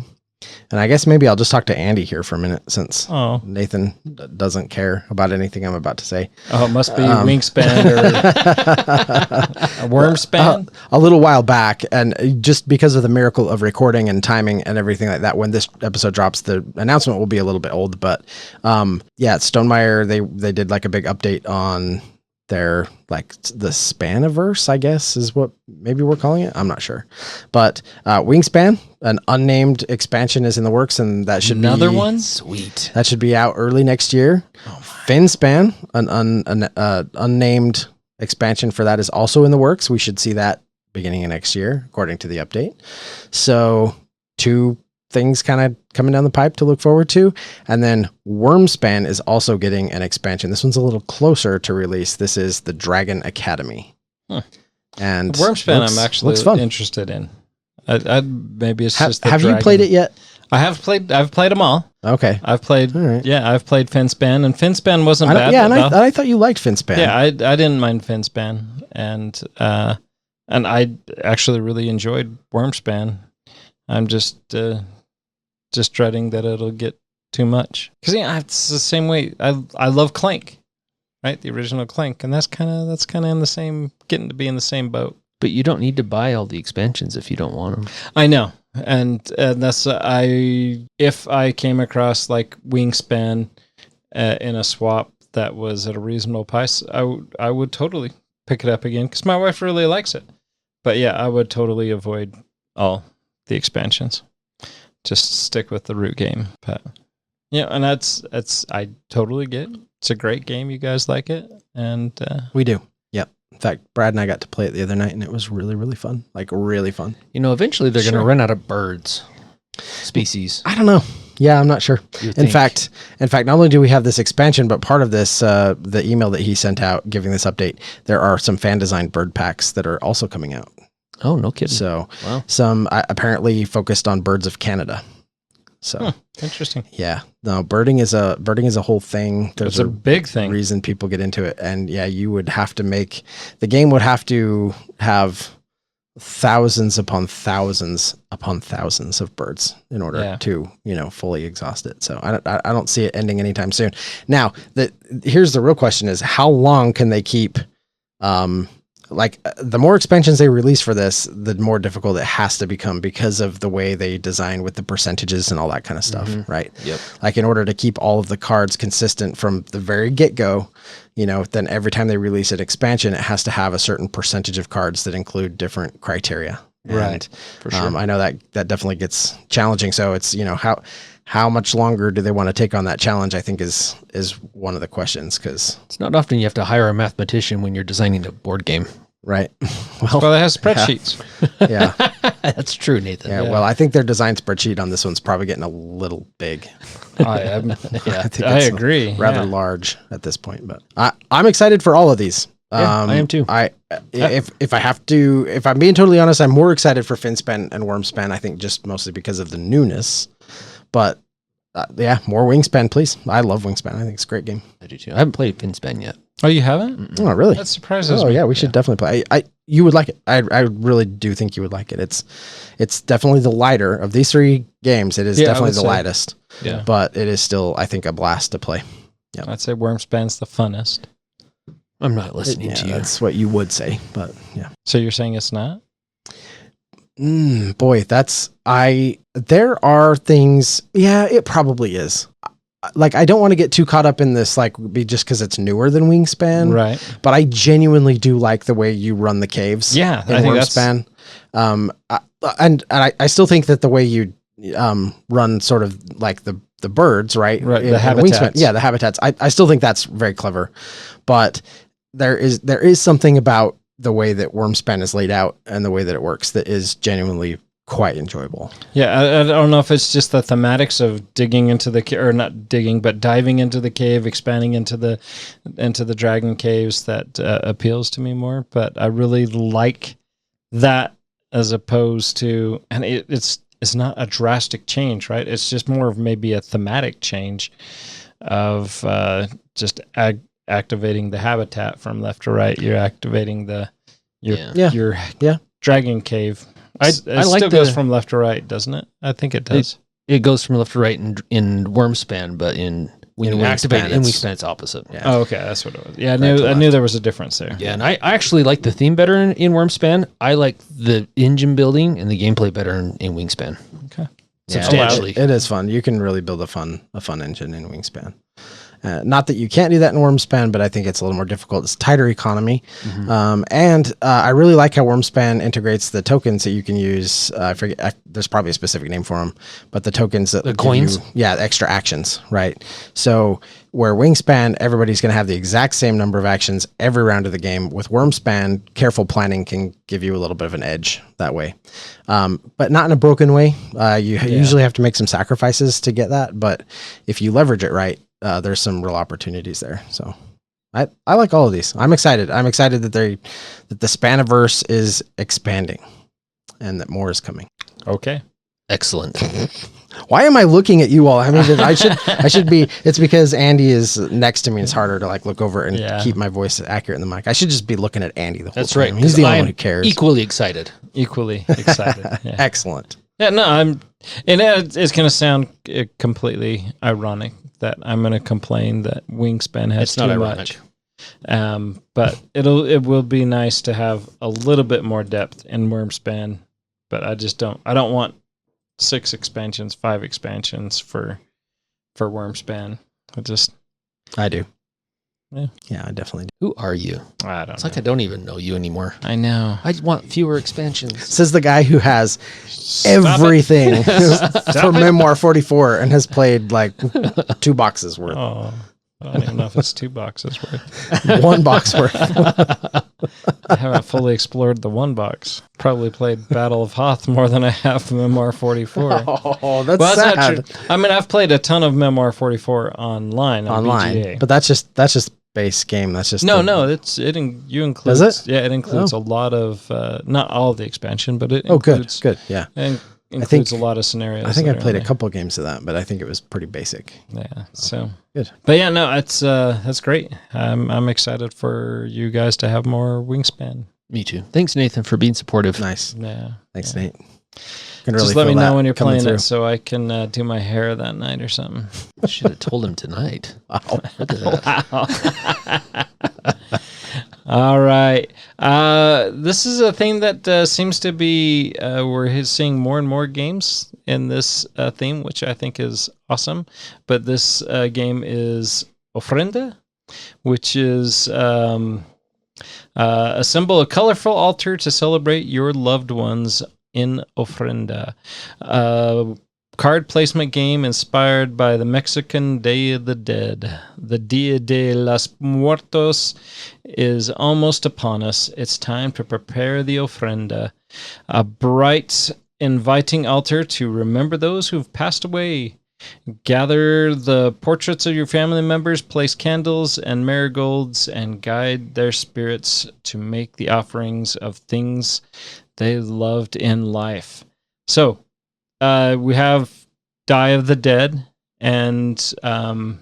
and I guess maybe I'll just talk to Andy here for a minute since Oh, Nathan doesn't care about anything I'm about to say. it must be Wingspan or a Wyrmspan. a little while back, and just because of the miracle of recording and timing and everything like that, when this episode drops, the announcement will be a little bit old. But yeah, Stonemaier, they did like a big update on their like the Spaniverse, I guess is what maybe we're calling it. I'm not sure, but Wingspan, an unnamed expansion, is in the works, and that should Another be one? Sweet. that should be out early next year. Finspan, an unnamed expansion for that, is also in the works. We should see that beginning of next year, according to the update. So 2 things kind of coming down the pipe to look forward to. And then Wyrmspan is also getting an expansion. This one's a little closer to release. This is the Dragon Academy. Huh. And Wyrmspan looks I'm actually fun. interested in. I maybe it's just the Have you dragon. played it yet? I've played them all. Okay. I've played All right. I've played Finspan, and Finspan wasn't bad. Yeah, and at all. I thought you liked Finspan. Yeah, I didn't mind Finspan, and I actually really enjoyed Wyrmspan. I'm just dreading that it'll get too much, because it's the same way. I love Clank, right? The original Clank, and that's kind of in the same, getting to be in the same boat. But you don't need to buy all the expansions if you don't want them. I know, and that's if I came across like Wingspan in a swap that was at a reasonable price, I would totally pick it up again, because my wife really likes it. But yeah, I would totally avoid all the expansions. Just stick with the root game. But yeah, and that's I totally get it. It's a great game. You guys like it, and We do. Yep. In fact, Brad and I got to play it the other night, and it was really, really fun. Like, really fun. You know, eventually they're going Sure. to run out of birds species. I don't know. Yeah, I'm not sure. You would In think. fact, not only do we have this expansion, but part of this, the email that he sent out giving this update, there are some fan designed bird packs that are also coming out. Oh, no kidding. So Wow. some apparently focused on birds of Canada. So interesting. yeah, no, birding is a whole thing. There's It's a big thing. reason people get into it, and yeah, you would have to the game would have to have thousands upon thousands of birds in order to fully exhaust it. So I don't see it ending anytime soon. Now here's the real question: is how long can they keep? The more expansions they release for this, the more difficult it has to become, because of the way they design with the percentages and all that kind of stuff, right? Yep. Like, in order to keep all of the cards consistent from the very get-go, then every time they release an expansion, it has to have a certain percentage of cards that include different criteria. Right. For sure. I know that definitely gets challenging. So it's, how much longer do they want to take on that challenge, I think is one of the questions, because It's not often you have to hire a mathematician when you're designing a board game. right. Well, it has spreadsheets. Yeah. That's true, Nathan. Yeah, well, I think their design spreadsheet on this one's probably getting a little big. I think I it's agree. Rather yeah. large at this point, but I'm excited for all of these. Yeah, I am too. If I'm being totally honest, I'm more excited for Finspan and Wyrmspan. I think just mostly because of the newness, but Yeah, more Wingspan, please. I love Wingspan. I think it's a great game. I do too. I haven't played Finspan yet. Oh, you haven't? Oh, really? That surprises Oh, me. yeah, we should definitely play. You would like it. I really do think you would like it. It's definitely the lighter of these 3 games. It is definitely the lightest. Yeah. But it is still, I think, a blast to play. Yeah. I'd say Wyrmspan's the funnest. I'm not listening to you. That's what you would say, but yeah. So you're saying it's not? Boy, there are things. Yeah, it probably is. Like, I don't want to get too caught up in this, like, just because it's newer than Wingspan. Right. But I genuinely do like the way you run the caves. Yeah, in I think Wyrmspan. And I still think that the way you run sort of like the birds, right? Right. In The habitats. Wingspan, yeah, the habitats. I still think that's very clever. But there is something about the way that Wyrmspan is laid out and the way that it works that is genuinely quite enjoyable. Yeah, I don't know if it's just the thematics of digging into the or not digging, but diving into the cave, expanding into the dragon caves that appeals to me more. But I really like that as opposed to, and it's not a drastic change, right? It's just more of maybe a thematic change of just activating the habitat from left to right. You're activating your dragon cave. It like still goes from left to right, doesn't it? I think it does. It goes from left to right in Wyrmspan, but when you activate in Wingspan, it's opposite. Yeah. Oh, okay, that's what it was. Yeah, I knew there was a difference there. Yeah, and I actually like the theme better in Wyrmspan. I like the engine building and the gameplay better in Wingspan. Okay, substantially. It is fun. You can really build a fun engine in Wingspan. Not that you can't do that in Wyrmspan, but I think it's a little more difficult. It's tighter economy. And I really like how Wyrmspan integrates the tokens that you can use. I forget, there's probably a specific name for them, but the tokens that the coins? Extra actions, right? So where Wingspan, everybody's going to have the exact same number of actions every round of the game. With Wyrmspan, careful planning can give you a little bit of an edge that way. But not in a broken way. You usually have to make some sacrifices to get that, but if you leverage it right, there's some real opportunities there. So I like all of these. I'm excited. I'm excited that the Spaniverse is expanding and that more is coming. Okay. Excellent. Why am I looking at you all? I mean, I should be, it's because Andy is next to me. It's harder to like look over and keep my voice accurate in the mic. I should just be looking at Andy the whole time. That's right. He's the only one who cares. Equally excited. Yeah. Excellent. Yeah, no, it's going to sound completely ironic that I'm going to complain that Wingspan has too much. But it will be nice to have a little bit more depth in Wyrmspan, but I don't want 6 expansions, 5 expansions for Wyrmspan. I do. Yeah, I definitely do. Who are you? I don't know. It's like I don't even know you anymore. I know. I want fewer expansions. Says the guy who has everything for Memoir 44 and has played like 2 boxes worth. Oh, I don't even know if it's 2 boxes worth. 1 box worth. I haven't fully explored the 1 box. Probably played Battle of Hoth more than I have Memoir 44. Oh, that's sad. Not true. I mean, I've played a ton of Memoir 44 online on BGA. But that's just base game. That's just you includes. Does it? Yeah, it includes a lot of not all of the expansion, but it includes, good. Yeah, it includes a lot a scenarios. I think I played a couple games of that, but I think it was pretty basic. Yeah, so good. But yeah, no, that's great. I'm excited for you guys to have more Wingspan. Me too. Thanks, Nathan, for being supportive. Nice. Yeah. Thanks, Nate. Just let me know when you're playing it so I can do my hair that night or something. Should have told him tonight. Wow. Look at that. Wow. All right. This is a thing that seems to be we're seeing more and more games in this theme, which I think is awesome. But this game is Ofrenda, which is assemble a colorful altar to celebrate your loved ones in Ofrenda. Card placement game inspired by the Mexican Day of the Dead. The Dia de los Muertos is almost upon us. It's time to prepare the ofrenda, a bright, inviting altar to remember those who've passed away. Gather the portraits of your family members, place candles and marigolds, and guide their spirits to make the offerings of things they loved in life. So, we have Die of the Dead and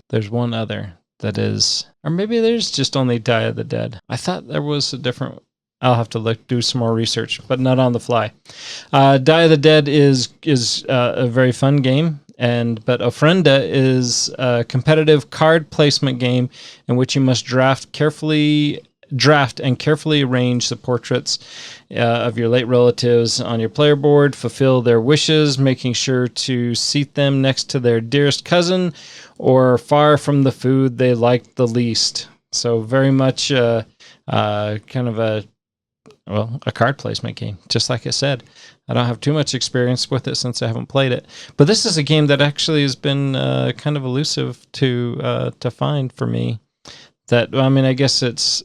there's one other that is, or maybe there's just only Die of the Dead. I thought there was a different. I'll have to do some more research, but not on the fly. Die of the Dead is a very fun game, but Ofrenda is a competitive card placement game in which you must draft and carefully arrange the portraits of your late relatives on your player board, fulfill their wishes, making sure to seat them next to their dearest cousin or far from the food they liked the least. So very much kind of a card placement game, just like I said. I don't have too much experience with it since I haven't played it. But this is a game that actually has been kind of elusive to find for me. I guess it's,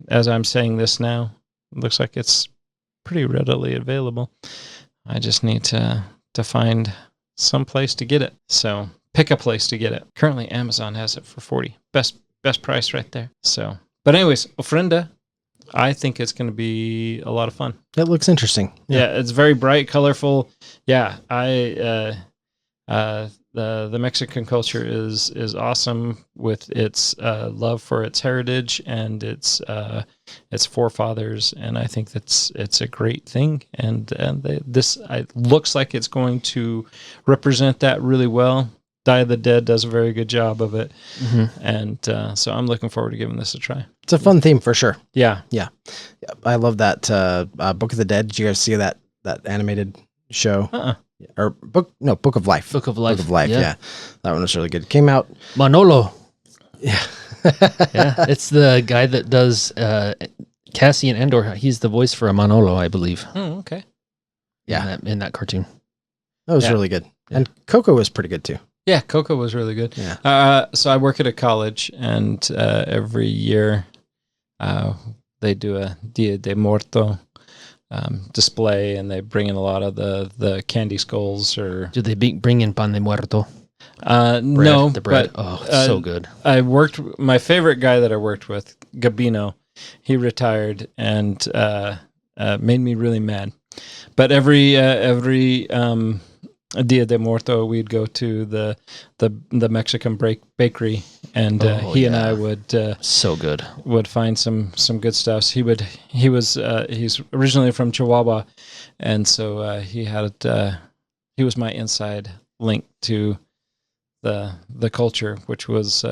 as I'm saying this now, it looks like it's pretty readily available. I just need to find some place to get it. So pick a place to get it. Currently, Amazon has it for $40. Best price right there. So, but anyways, Ofrenda, I think it's going to be a lot of fun. It looks interesting. Yeah, it's very bright, colorful. Yeah, the Mexican culture is awesome with its love for its heritage and its forefathers, and I think it's a great thing. And this looks like it's going to represent that really well. Die of the Dead does a very good job of it, and so I'm looking forward to giving this a try. It's a fun theme for sure. Yeah. I love that Book of the Dead. Did you guys see that animated show? Or Book of Life. Book of Life. Yeah. That one was really good. Came out. Manolo. Yeah. Yeah. It's the guy that does Cassian Andor. He's the voice for Manolo, I believe. Oh, okay. Yeah. In that cartoon. That was really good. Yeah. And Coco was pretty good too. Yeah, Coco was really good. Yeah. So I work at a college, and every year they do a Dia de Muerto display, and they bring in a lot of the candy skulls. Or do they bring in pan de muerto? No, the bread. But, so good. My favorite guy that I worked with, Gabino, he retired and made me really mad. But every Dia de Muerto, we'd go to the Mexican bakery, and he and I would so good would find some good stuff. He's originally from Chihuahua, and so he was my inside link to the culture, which was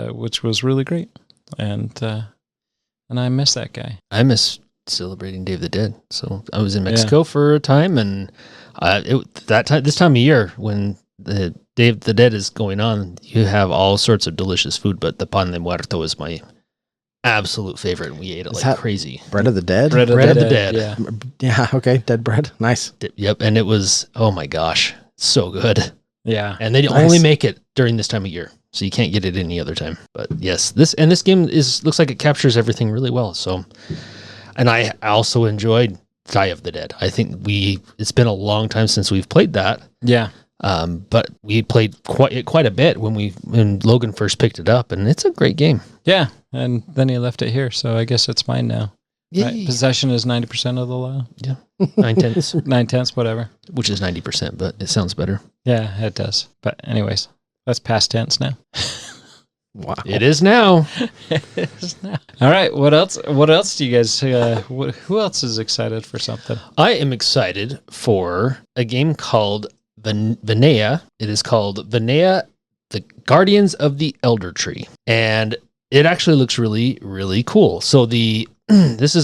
really great, and I miss that guy. I miss celebrating Day of the Dead. So I was in Mexico for a time, and this time of year when the Day of the Dead is going on, you have all sorts of delicious food, but the pan de muerto is my absolute favorite, and we ate it like crazy. Bread of the Dead? Bread of the Dead. Yeah. Yeah, okay. Dead bread. Nice. Yep, and it was, oh my gosh, so good. Yeah. And they only make it during this time of year, so you can't get it any other time. But yes, this game looks like it captures everything really well. So, and I also enjoyed Die of the Dead. I think it's been a long time since we've played that. Yeah. But we played quite a bit when Logan first picked it up, and it's a great game. Yeah, and then he left it here, so I guess it's mine now. Yeah. Right? Possession is 90% of the law. Yeah. 9/10, 9/10, whatever. which is 90%, but it sounds better. Yeah, it does. But anyways, that's past tense now. Wow. It is now. It is now. All right, what else? What else do you guys? Who else is excited for something? I am excited for a game called VANEA. It is called VANEA, the Guardians of the Eldertree, and it actually looks really, really cool. So this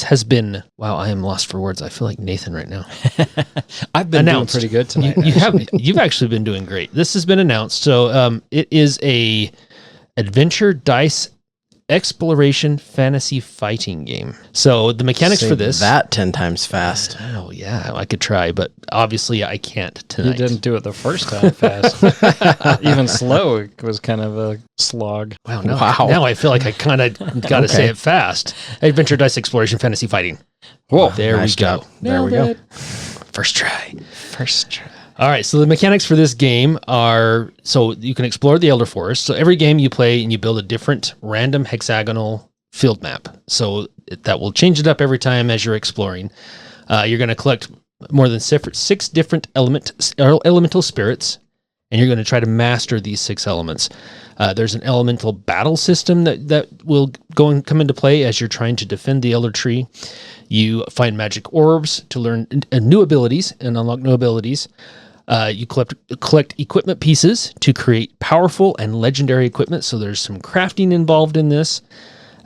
has been, wow, I am lost for words. I feel like Nathan right now. I've been announced. doing pretty good tonight. You've actually been doing great. This has been announced. So it is a adventure dice exploration fantasy fighting game. So the mechanics Say for this, that 10 times fast. oh yeah, I could try, but obviously I can't tonight. You didn't do it the first time fast. Even slow, it was kind of a slog. Wow, now I feel like I kind of got to say it fast. Adventure dice exploration fantasy fighting. Whoa, There nice we go. job. There we go. First try. First try. All right, so the mechanics for this game are, so you can explore the Elder Forest. So every game you play and you build a different random hexagonal field map. So that will change it up every time as you're exploring. You're going to collect more than 6 different elemental spirits, and you're going to try to master these 6 elements. There's an elemental battle system that will come into play as you're trying to defend the Eldertree. You find magic orbs to learn new abilities and unlock new abilities. You collect equipment pieces to create powerful and legendary equipment. So there's some crafting involved in this.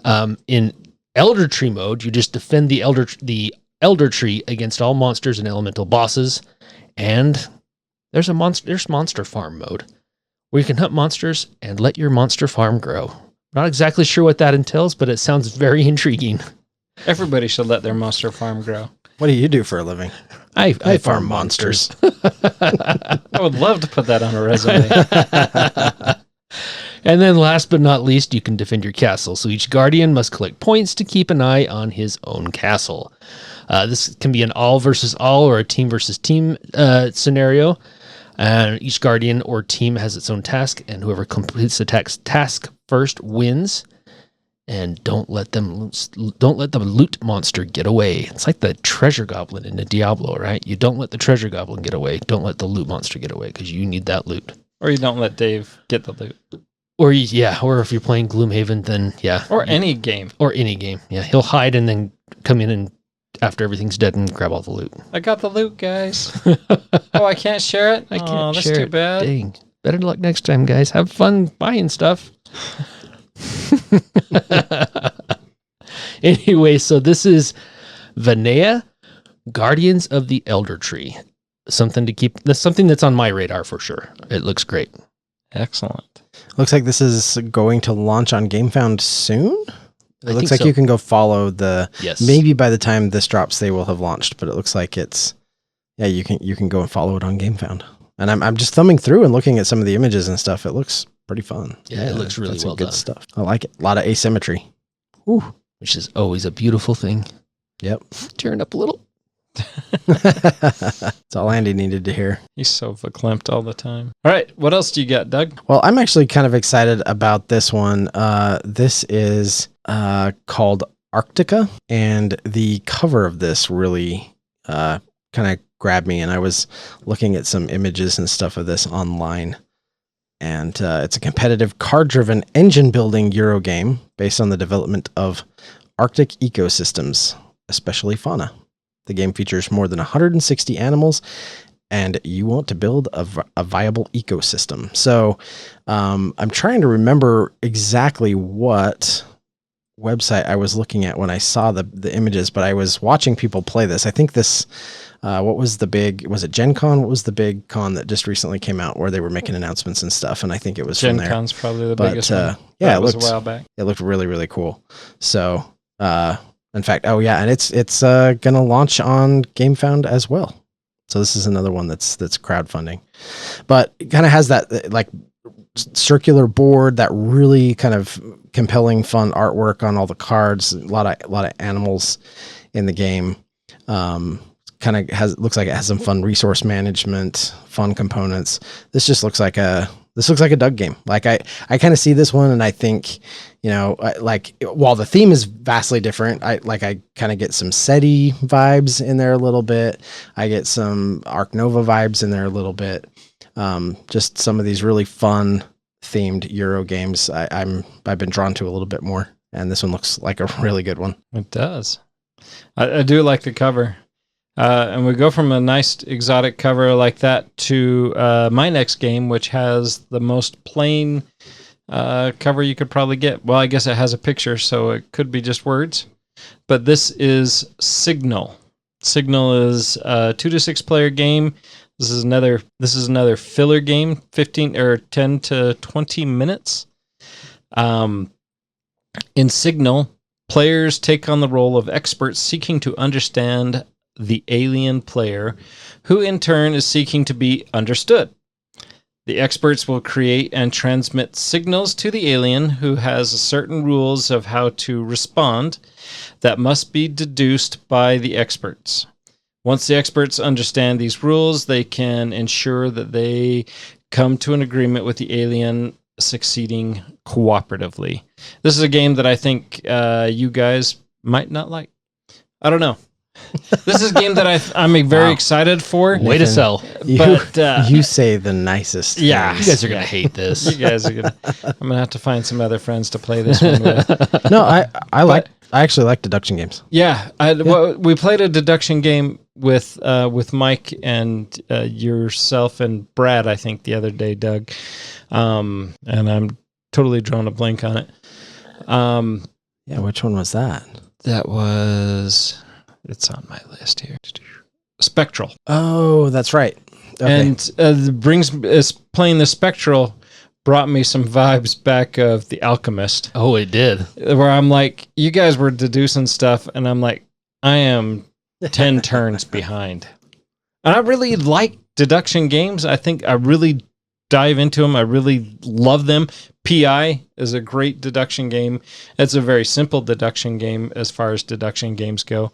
In Eldertree mode, you just defend the Eldertree against all monsters and elemental bosses. And there's monster farm mode, where you can hunt monsters and let your monster farm grow. Not exactly sure what that entails, but it sounds very intriguing. Everybody should let their monster farm grow. What do you do for a living? I farm monsters. I would love to put that on a resume. And then last but not least, you can defend your castle. So each guardian must collect points to keep an eye on his own castle. This can be an all versus all or a team versus team scenario. And each guardian or team has its own task, and whoever completes the task first wins. And don't let the loot monster get away. It's like the treasure goblin in the Diablo, right? You don't let the treasure goblin get away. Don't let the loot monster get away, because you need that loot. Or you don't let Dave get the loot. Or if you're playing Gloomhaven, then yeah. Or any game. Yeah, he'll hide and then come in and after everything's dead and grab all the loot. I got the loot, guys. Oh, I can't share it? I can't that's share too it. bad. Dang. Better luck next time, guys. Have fun buying stuff. Anyway, so this is VANEA, Guardians of the Eldertree. Something that's on my radar for sure. It looks great. Excellent. Looks like this is going to launch on GameFound soon. It looks like so. you can go follow Yes. maybe by the time this drops, they will have launched, but it looks like you can go and follow it on GameFound. And I'm just thumbing through and looking at some of the images and stuff. It looks pretty fun. Yeah, it looks really That's some well good done. stuff. I like it. A lot of asymmetry. Ooh. Which is always a beautiful thing. Yep. Turn up a little. That's all Andy needed to hear. He's so verklempt all the time. All right, what else do you got, Doug? Well, I'm actually kind of excited about this one. This is called Arctica, and the cover of this really kind of grabbed me, and I was looking at some images and stuff of this online. And it's a competitive card-driven engine-building Euro game based on the development of Arctic ecosystems, especially fauna. The game features more than 160 animals, and you want to build a viable ecosystem. So I'm trying to remember exactly what website I was looking at when I saw the images, but I was watching people play this. I think this... was it Gen Con? What was the big con that just recently came out where they were making announcements and stuff? And I think it was Gen from there. Con's probably the biggest one. Yeah, That it was looked a while back. It looked really, really cool. So, in fact, and it's going to launch on GameFound as well. So this is another one that's crowdfunding, but it kind of has that like circular board, that really kind of compelling, fun artwork on all the cards. A lot of animals in the game. Looks like it has some fun resource management, fun components. This just looks like a Doug game. Like I kind of see this one and I think, while the theme is vastly different, I kind of get some SETI vibes in there a little bit. I get some Arc Nova vibes in there a little bit. Just some of these really fun themed Euro games I've been drawn to a little bit more. And this one looks like a really good one. It does. I do like the cover. And we go from a nice exotic cover like that to my next game, which has the most plain cover you could probably get. Well, I guess it has a picture, so it could be just words. But this is Signal. Signal is a 2 to 6 player game. This is another filler game, 15 or 10 to 20 minutes. In Signal, players take on the role of experts seeking to understand the alien player, who in turn is seeking to be understood. The experts will create and transmit signals to the alien, who has certain rules of how to respond that must be deduced by the experts. Once the experts understand these rules, they can ensure that they come to an agreement with the alien, succeeding cooperatively. This is a game that I think you guys might not like. I don't know. This is a game that I'm very excited for. Way to sell. But You say the nicest. yeah, things. You guys are going to hate this. you guys are gonna. I'm gonna have to find some other friends to play this one with. No, I actually like deduction games. Yeah, well, we played a deduction game with Mike and yourself and Brad, I think, the other day, Doug. And I'm totally drawing a blank on it. Yeah, which one was that? That was. It's on my list here. Spectral. Oh, that's right. Okay. And playing the Spectral brought me some vibes back of The Alchemist. Oh, it did. Where I'm like, you guys were deducing stuff, and I'm like, I am 10 turns behind. And I really like deduction games. I think I really dive into them. I really love them. PI is a great deduction game. It's a very simple deduction game as far as deduction games go.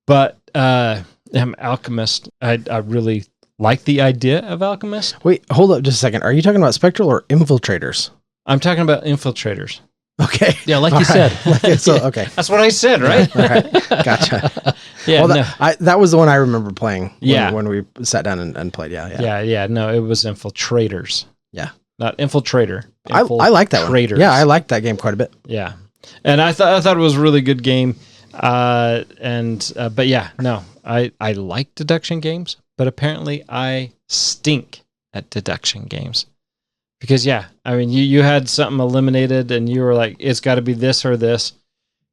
But Alchemist, I really like the idea of Alchemist. Wait, hold up just a second. Are you talking about Spectral or Infiltrators? I'm talking about Infiltrators. Okay. Yeah, like you All said. right. So, okay. That's what I said, right? All right. Gotcha. Yeah, Well, that was the one I remember playing when we sat down and played. Yeah. No, it was Infiltrators. Yeah. Not Infiltrator. I like that one. Infiltrators. Yeah, I liked that game quite a bit. Yeah. And I thought it was a really good game. But yeah, no, I like deduction games, but apparently I stink at deduction games. Because yeah, I mean, you had something eliminated and you were like, it's got to be this or this.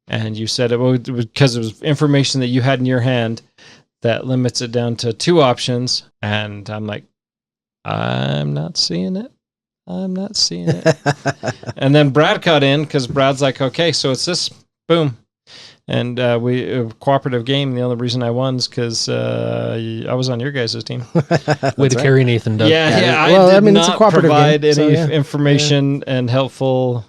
And you said it was because it was information that you had in your hand that limits it down to 2 options. And I'm like, I'm not seeing it. I'm not seeing it. And then Brad cut in because Brad's like, okay, so it's this, boom. And we a cooperative game. The only reason I won is because I was on your guys' team. Way to carry Nathan, Doug. Yeah. Well, I did it's a not cooperative provide game, any so, information and helpful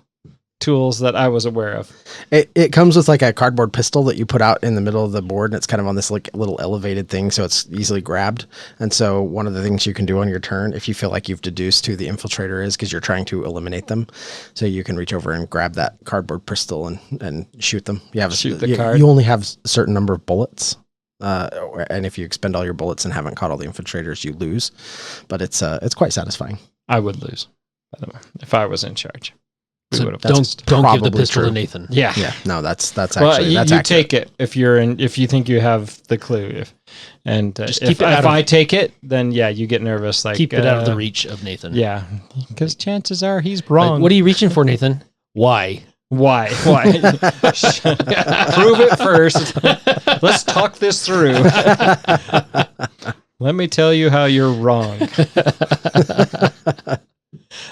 tools that I was aware of. It comes with like a cardboard pistol that you put out in the middle of the board, and it's kind of on this like little elevated thing, so it's easily grabbed. And so one of the things you can do on your turn, if you feel like you've deduced who the infiltrator is, because you're trying to eliminate them, so you can reach over and grab that cardboard pistol and shoot them. Shoot the card. You only have a certain number of bullets. And if you expend all your bullets and haven't caught all the infiltrators, you lose. But it's quite satisfying. I would lose, by the way, if I was in charge. So don't give the pistol to Nathan. Yeah. No, that's well, actually you accurate. take it if you think you have the clue. If I take it, then yeah, you get nervous. Like keep it out of the reach of Nathan. Yeah, because chances are he's wrong. Like, what are you reaching for, Nathan? Why? Why? Prove it first. Let's talk this through. Let me tell you how you're wrong.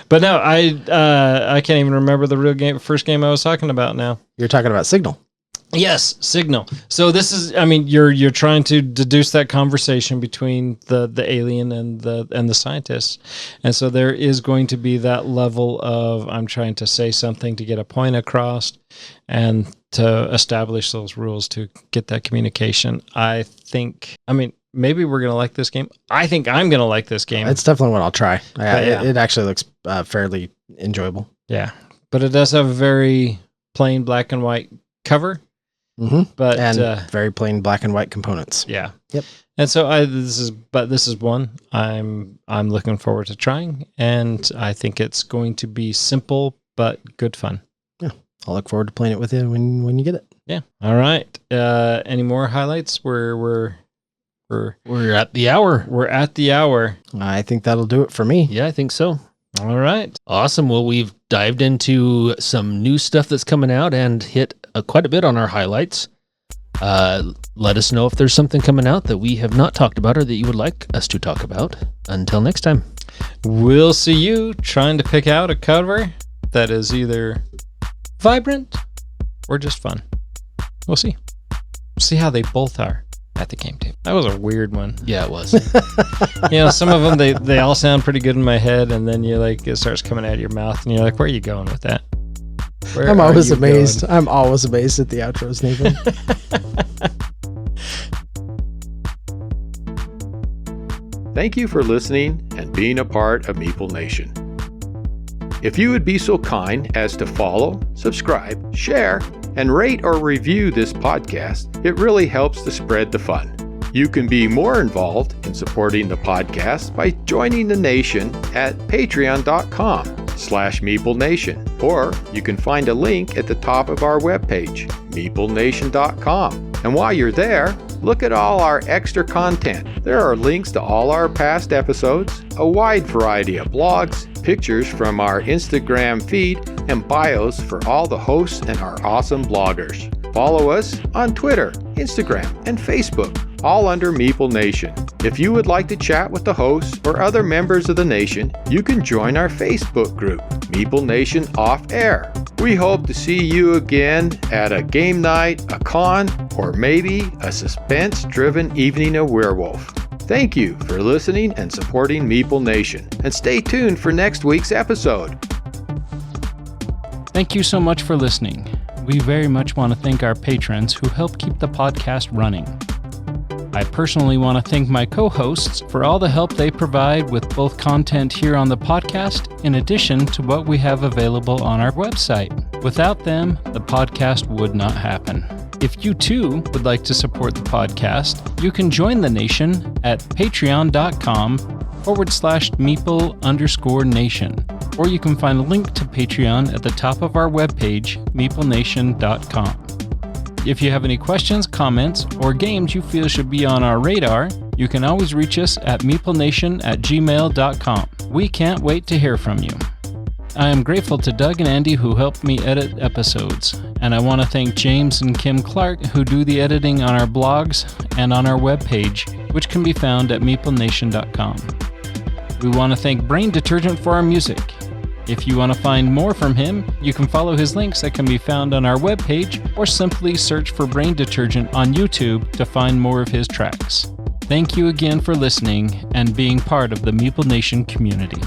But no, I can't even remember the first game I was talking about now. You're talking about Signal. Yes, Signal. So this is, I mean, you're trying to deduce that conversation between the alien and the scientists, and so there is going to be that level of I'm trying to say something to get a point across, and to establish those rules to get that communication. I mean, maybe we're gonna like this game. I think I'm gonna like this game. It's definitely what I'll try. It actually looks fairly enjoyable. Yeah, but it does have a very plain black and white cover. Mm-hmm. But very plain black and white components. Yeah. Yep. And so this is one I'm looking forward to trying, and I think it's going to be simple but good fun. Yeah. I'll look forward to playing it with you when you get it. Yeah. All right. Any more highlights? We're at the hour. We're at the hour. I think that'll do it for me. Yeah, I think so. All right. Awesome. Well, we've dived into some new stuff that's coming out and hit quite a bit on our highlights. Let us know if there's something coming out that we have not talked about or that you would like us to talk about. Until next time. We'll see you trying to pick out a cover that is either vibrant or just fun. We'll see. See how they both are at the game table. That was a weird one. Yeah, it was. Some of them, they all sound pretty good in my head, and then it starts coming out of your mouth, and you're like, where are you going with that? I'm always amazed. I'm always amazed at the outros, Nathan. Thank you for listening and being a part of Meeple Nation. If you would be so kind as to follow, subscribe, share, and rate or review this podcast, it really helps to spread the fun. You can be more involved in supporting the podcast by joining the nation at patreon.com/Meeple Nation, or you can find a link at the top of our webpage, meeplenation.com. And while you're there, look at all our extra content. There are links to all our past episodes, a wide variety of blogs, pictures from our Instagram feed, and bios for all the hosts and our awesome bloggers. Follow us on Twitter, Instagram, and Facebook, all under Meeple Nation. If you would like to chat with the hosts or other members of the nation, you can join our Facebook group, Meeple Nation Off-Air. We hope to see you again at a game night, a con, or maybe a suspense-driven evening of werewolf. Thank you for listening and supporting Meeple Nation, and stay tuned for next week's episode. Thank you so much for listening. We very much want to thank our patrons who help keep the podcast running. I personally want to thank my co-hosts for all the help they provide with both content here on the podcast, in addition to what we have available on our website. Without them, the podcast would not happen. If you too would like to support the podcast, you can join the nation at patreon.com/Meeple_Nation, or you can find a link to Patreon at the top of our webpage, meeplenation.com. If you have any questions, comments, or games you feel should be on our radar, you can always reach us at meeplenation@gmail.com. We can't wait to hear from you. I am grateful to Doug and Andy who helped me edit episodes, and I want to thank James and Kim Clark who do the editing on our blogs and on our webpage, which can be found at meeplenation.com. We want to thank Brain Detergent for our music. If you want to find more from him, you can follow his links that can be found on our webpage, or simply search for Brain Detergent on YouTube to find more of his tracks. Thank you again for listening and being part of the Meeple Nation community.